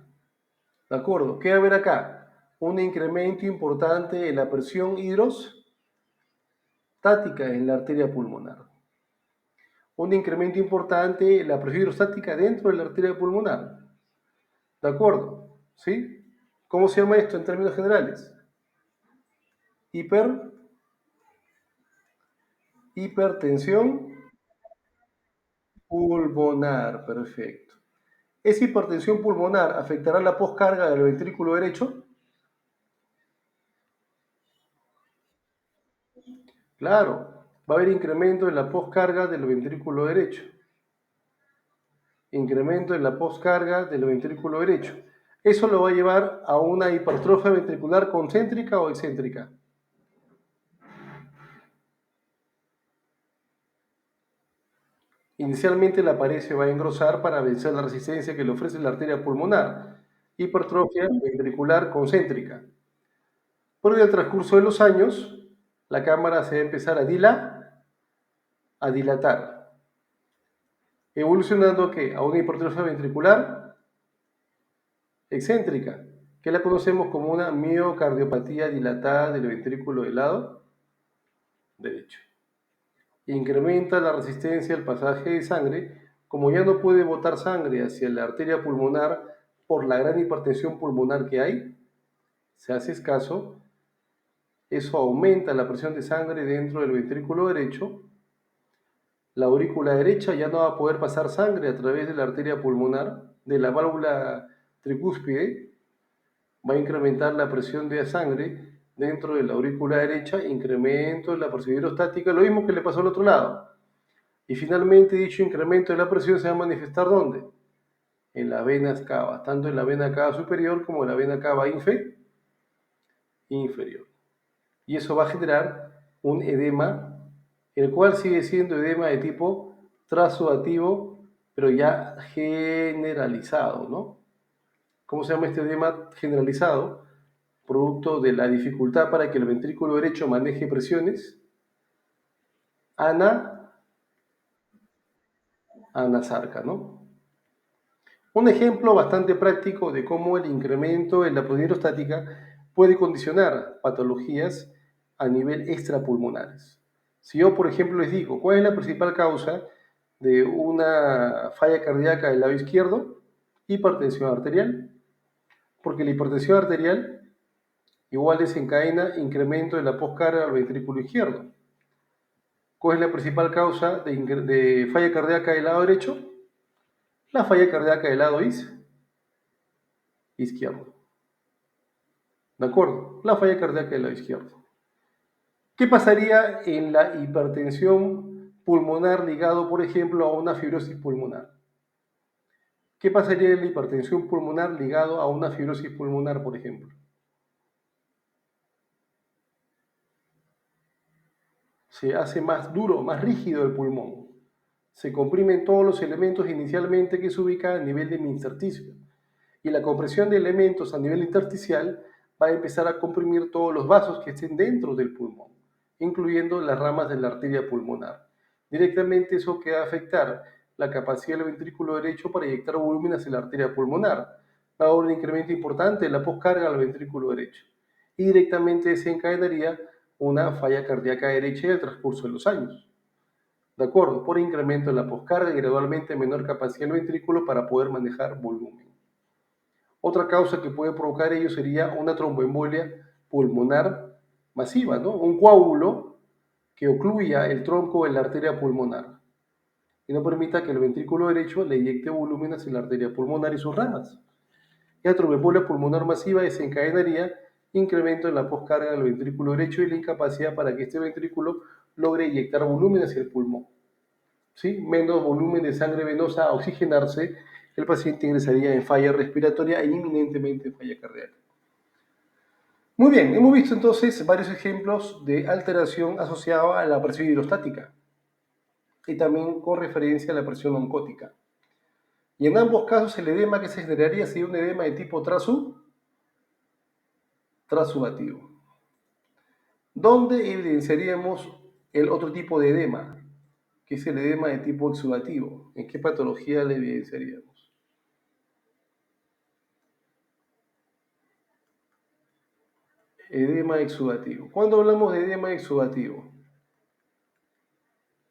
¿De acuerdo? ¿Qué va a haber acá? Un incremento importante en la presión hidrostática en la arteria pulmonar. Un incremento importante en la presión hidrostática dentro de la arteria pulmonar. ¿De acuerdo? ¿Sí? ¿Cómo se llama esto en términos generales? Hiper, hipertensión pulmonar. Perfecto. ¿Esa hipertensión pulmonar afectará la poscarga del ventrículo derecho? Claro, va a haber incremento en la poscarga del ventrículo derecho. Incremento en la poscarga del ventrículo derecho. Eso lo va a llevar a una hipertrofia ventricular concéntrica o excéntrica. Inicialmente la pared se va a engrosar para vencer la resistencia que le ofrece la arteria pulmonar. Hipertrofia ventricular concéntrica. Por el transcurso de los años, la cámara se va a empezar a dilatar, evolucionando ¿qué? A una hipertrofia ventricular excéntrica, que la conocemos como una miocardiopatía dilatada del ventrículo del lado derecho. Incrementa la resistencia al pasaje de sangre, como ya no puede botar sangre hacia la arteria pulmonar por la gran hipertensión pulmonar que hay, se hace escaso, eso aumenta la presión de sangre dentro del ventrículo derecho, la aurícula derecha ya no va a poder pasar sangre a través de la arteria pulmonar, de la válvula tricúspide, va a incrementar la presión de sangre dentro de la aurícula derecha, incremento de la presión hidrostática, lo mismo que le pasó al otro lado. Y finalmente dicho incremento de la presión se va a manifestar ¿dónde? En las venas cavas, tanto en la vena cava superior como en la vena cava inferior. Y eso va a generar un edema, el cual sigue siendo edema de tipo trasudativo, pero ya generalizado, ¿no? ¿Cómo se llama este edema generalizado? Producto de la dificultad para que el ventrículo derecho maneje presiones ana, anasarca, ¿no? Un ejemplo bastante práctico de cómo el incremento en la presión hidrostática puede condicionar patologías a nivel extrapulmonares. Si yo, por ejemplo, les digo, ¿cuál es la principal causa de una falla cardíaca del lado izquierdo? Hipertensión arterial, porque la hipertensión arterial igual desencadena incremento de la poscarga al ventrículo izquierdo. ¿Cuál es la principal causa de falla cardíaca del lado derecho? La falla cardíaca del lado izquierdo. ¿De acuerdo? La falla cardíaca del lado izquierdo. ¿Qué pasaría en la hipertensión pulmonar ligado, por ejemplo, a una fibrosis pulmonar? ¿Qué pasaría en la hipertensión pulmonar ligado a una fibrosis pulmonar, por ejemplo? Se hace más duro, más rígido el pulmón. Se comprimen todos los elementos inicialmente que se ubican a nivel de mi intersticio. Y la compresión de elementos a nivel intersticial va a empezar a comprimir todos los vasos que estén dentro del pulmón, incluyendo las ramas de la arteria pulmonar. Directamente eso que va a afectar la capacidad del ventrículo derecho para inyectar volumen hacia la arteria pulmonar. Va a haber un incremento importante de la poscarga al ventrículo derecho. y directamente desencadenaría una falla cardíaca derecha en el transcurso de los años. ¿De acuerdo? Por incremento en la poscarga y gradualmente menor capacidad del ventrículo para poder manejar volumen. Otra causa que puede provocar ello sería una tromboembolia pulmonar masiva, ¿no? Un coágulo que ocluya el tronco de la arteria pulmonar y no permita que el ventrículo derecho le inyecte volumen hacia la arteria pulmonar y sus ramas. La tromboembolia pulmonar masiva desencadenaría incremento en la poscarga del ventrículo derecho y la incapacidad para que este ventrículo logre inyectar volumen hacia el pulmón. ¿Sí? Menos volumen de sangre venosa a oxigenarse, el paciente ingresaría en falla respiratoria e inminentemente en falla cardíaca. Muy bien, hemos visto entonces varios ejemplos de alteración asociada a la presión hidrostática y también con referencia a la presión oncótica. Y en ambos casos el edema que se generaría sería un edema de tipo transudativo. ¿Dónde evidenciaríamos el otro tipo de edema, que es el edema de tipo exudativo? ¿En qué patología le evidenciaríamos? Edema exudativo. ¿Cuándo hablamos de edema exudativo?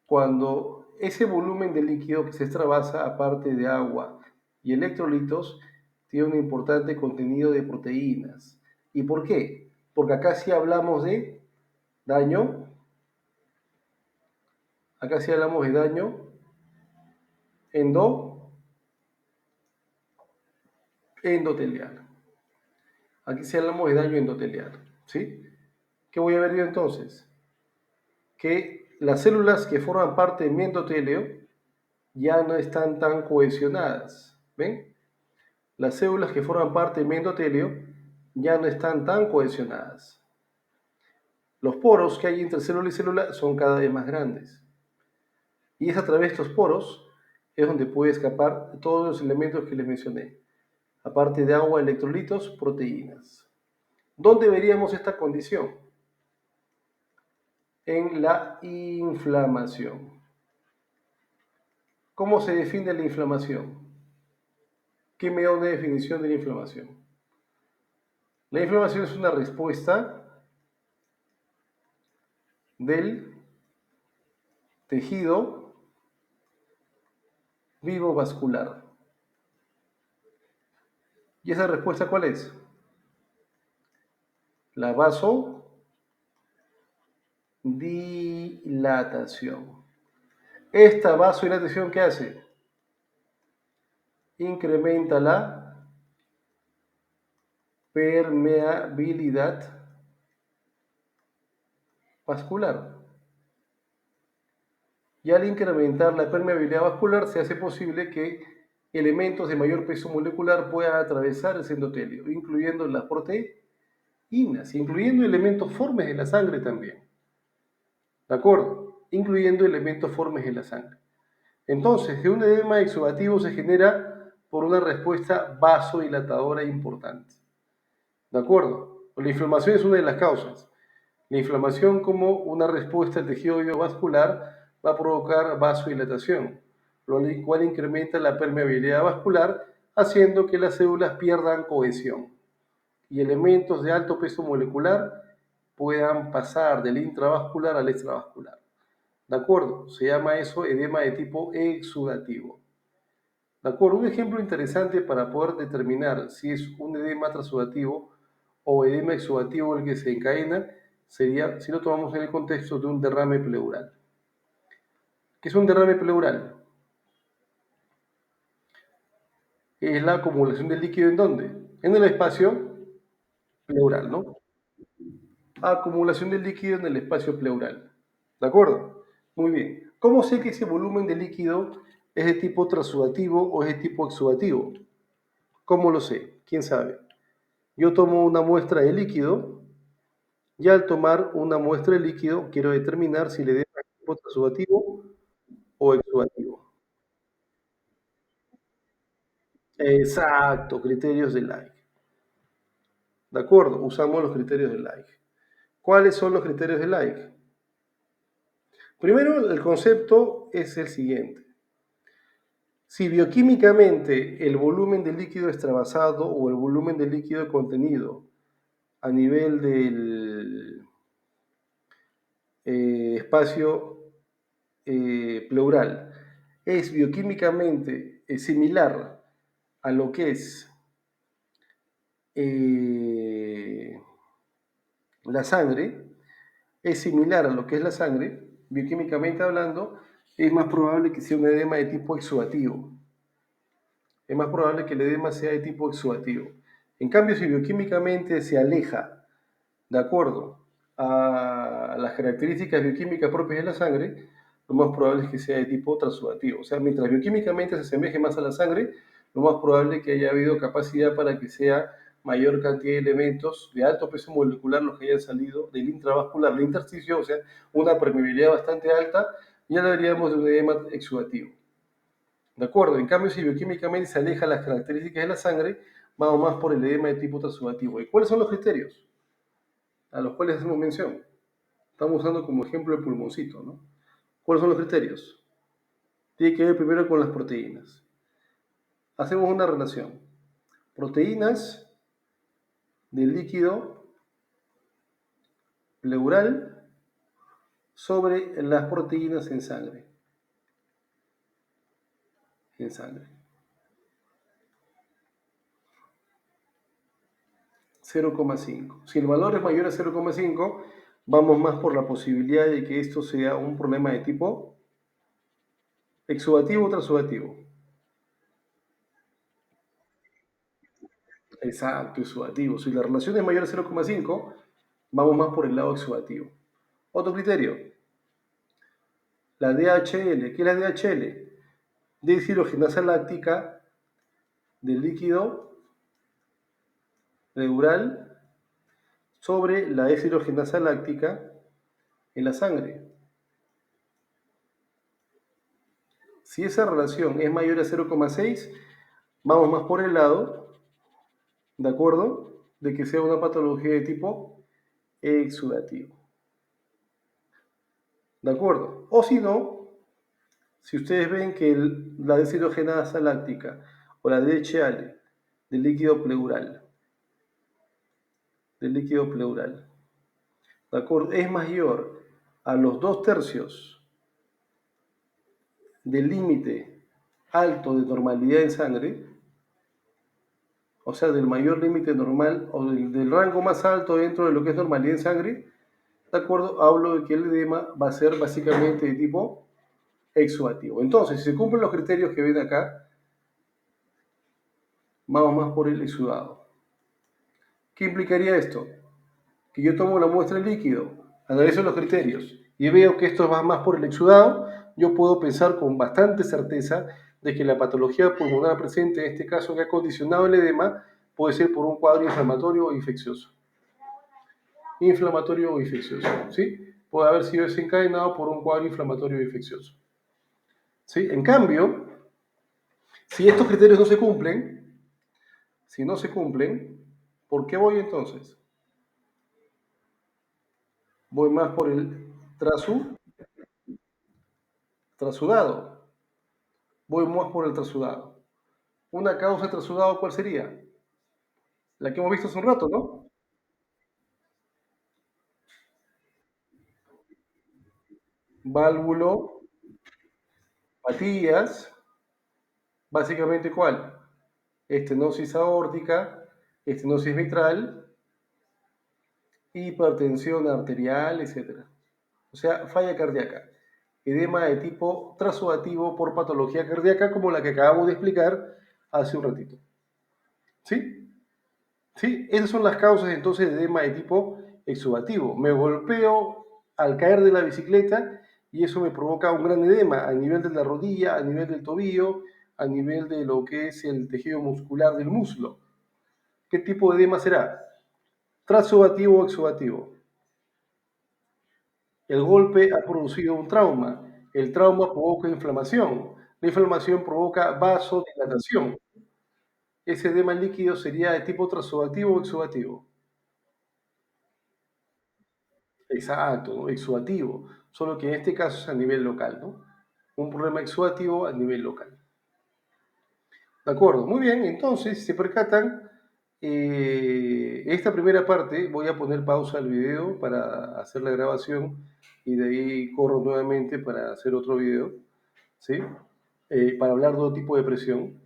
Cuando ese volumen de líquido que se extravasa, aparte de agua y electrolitos, tiene un importante contenido de proteínas. ¿Y por qué? Porque acá sí hablamos de daño, acá sí hablamos de daño endotelial. Aquí sí hablamos de daño endotelial, ¿sí? ¿Qué voy a ver yo entonces? Que las células que forman parte de mi endotelio ya no están tan cohesionadas, ¿ven? Las células que forman parte de mi endotelio ya no están tan cohesionadas. Los poros que hay entre célula y célula son cada vez más grandes. Y es a través de estos poros es donde puede escapar todos los elementos que les mencioné. Aparte de agua, electrolitos, proteínas. ¿Dónde veríamos esta condición? En la inflamación. ¿Cómo se define la inflamación? ¿Qué me da una definición de la inflamación? La inflamación es una respuesta del tejido vivo vascular. ¿Y esa respuesta cuál es? La vasodilatación. Esta vasodilatación, ¿qué hace? Incrementa la permeabilidad vascular. Y al incrementar la permeabilidad vascular se hace posible que elementos de mayor peso molecular puedan atravesar ese endotelio, incluyendo las proteínas, incluyendo elementos formes de la sangre también. ¿De acuerdo? Incluyendo elementos formes de la sangre. Entonces, de un edema exudativo se genera por una respuesta vasodilatadora importante. ¿De acuerdo? La inflamación es una de las causas. La inflamación como una respuesta al tejido vascular va a provocar vasodilatación, lo cual incrementa la permeabilidad vascular, haciendo que las células pierdan cohesión y elementos de alto peso molecular puedan pasar del intravascular al extravascular. ¿De acuerdo? Se llama eso edema de tipo exudativo. ¿De acuerdo? Un ejemplo interesante para poder determinar si es un edema transudativo o edema exudativo el que se encadena sería si lo tomamos en el contexto de un derrame pleural. ¿Qué es un derrame pleural? Es la acumulación de líquido ¿en dónde? En el espacio pleural, ¿no? Acumulación de líquido en el espacio pleural. ¿De acuerdo? Muy bien. ¿Cómo sé que ese volumen de líquido es de tipo transudativo o es de tipo exudativo? ¿Cómo lo sé? ¿Quién sabe? Yo tomo una muestra de líquido y al tomar una muestra de líquido quiero determinar si le debo tipo transudativo o exudativo. Exacto, criterios de Lake. ¿De acuerdo? Usamos los criterios de Lake. ¿Cuáles son los criterios de Lake? Primero, el concepto es el siguiente. Si bioquímicamente el volumen de líquido extravasado o el volumen de líquido contenido a nivel del espacio pleural es bioquímicamente similar a lo que es eh, la sangre, es similar a lo que es la sangre, bioquímicamente hablando, es más probable que sea un edema de tipo exudativo. Es más probable que el edema sea de tipo exudativo. En cambio, si bioquímicamente se aleja de acuerdo a las características bioquímicas propias de la sangre, lo más probable es que sea de tipo transudativo. O sea, mientras bioquímicamente se asemeje más a la sangre, lo más probable es que haya habido capacidad para que sea mayor cantidad de elementos de alto peso molecular los que hayan salido del intravascular, el intersticio, o sea, una permeabilidad bastante alta, ya hablaríamos de un edema exudativo. ¿De acuerdo? En cambio, si bioquímicamente se aleja las características de la sangre, vamos más por el edema de tipo transudativo. ¿Y cuáles son los criterios a los cuales hacemos mención? Estamos usando como ejemplo el pulmoncito, ¿no? ¿Cuáles son los criterios? Tiene que ver primero con las proteínas. Hacemos una relación. Proteínas del líquido pleural sobre las proteínas en sangre. En sangre. 0,5. Si el valor es mayor a 0,5, vamos más por la posibilidad de que esto sea un problema de tipo exudativo o transudativo. Exacto, exudativo. Si la relación es mayor a 0,5, vamos más por el lado exudativo. Otro criterio, la DHL. ¿Qué es la DHL? Deshidrogenasa láctica del líquido pleural sobre la deshidrogenasa láctica en la sangre. Si esa relación es mayor a 0,6, vamos más por el lado, ¿de acuerdo? De que sea una patología de tipo exudativo. ¿De acuerdo? O si no, si ustedes ven que la deshidrogenasa láctica o la DHL del líquido pleural, ¿de acuerdo? Es mayor a los 2/3 del límite alto de normalidad en sangre, o sea, del mayor límite normal o del rango más alto dentro de lo que es normalidad en sangre, ¿de acuerdo? Hablo de que el edema va a ser básicamente de tipo exudativo. Entonces, si se cumplen los criterios que ven acá, vamos más por el exudado. ¿Qué implicaría esto? Que yo tomo la muestra de líquido, analizo los criterios y veo que esto va más por el exudado, yo puedo pensar con bastante certeza de que la patología pulmonar presente, en este caso que ha condicionado el edema, puede ser por un cuadro inflamatorio o infeccioso. Inflamatorio o infeccioso, ¿sí? Puede haber sido desencadenado por un cuadro inflamatorio o infeccioso. ¿Sí? En cambio, si estos criterios no se cumplen, si no se cumplen, ¿por qué voy entonces? Voy más por el trasudado. Voy más por el trasudado. Una causa de trasudado, ¿cuál sería? La que hemos visto hace un rato, ¿no? Válvulopatías, básicamente ¿cuál? Estenosis aórtica, estenosis mitral, hipertensión arterial, etcétera. O sea, falla cardíaca. Edema de tipo trasudativo por patología cardíaca, como la que acabamos de explicar hace un ratito. ¿Sí? ¿Sí? Esas son las causas entonces de edema de tipo exudativo. Me golpeo al caer de la bicicleta y eso me provoca un gran edema a nivel de la rodilla, a nivel del tobillo, a nivel de lo que es el tejido muscular del muslo. ¿Qué tipo de edema será? Transudativo o exudativo. El golpe ha producido un trauma. El trauma provoca inflamación. La inflamación provoca vasodilatación. Ese edema líquido sería de tipo transudativo o exudativo. Exacto, ¿no? Exudativo, solo que en este caso es a nivel local, ¿no? Un problema exudativo a nivel local. ¿De acuerdo? Muy bien, entonces se percatan, Esta primera parte voy a poner pausa al video para hacer la grabación y de ahí corro nuevamente para hacer otro video, ¿sí? Para hablar de otro tipo de presión.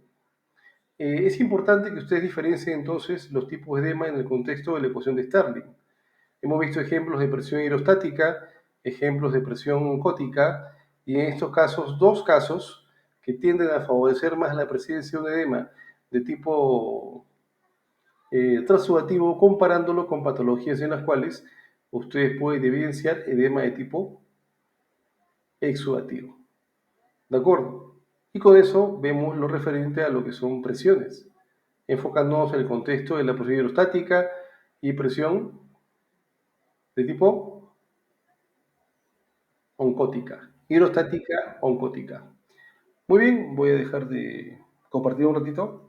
Es importante que ustedes diferencien entonces los tipos de edema en el contexto de la ecuación de Starling. Hemos visto ejemplos de presión hidrostática, ejemplos de presión oncótica, y en estos casos, dos casos que tienden a favorecer más la presencia de un edema de tipo transudativo, comparándolo con patologías en las cuales ustedes pueden evidenciar edema de tipo exudativo. ¿De acuerdo? Y con eso vemos lo referente a lo que son presiones, enfocándonos en el contexto de la presión hidrostática y presión de tipo oncótica, hidrostática oncótica. Muy bien, voy a dejar de compartir un ratito.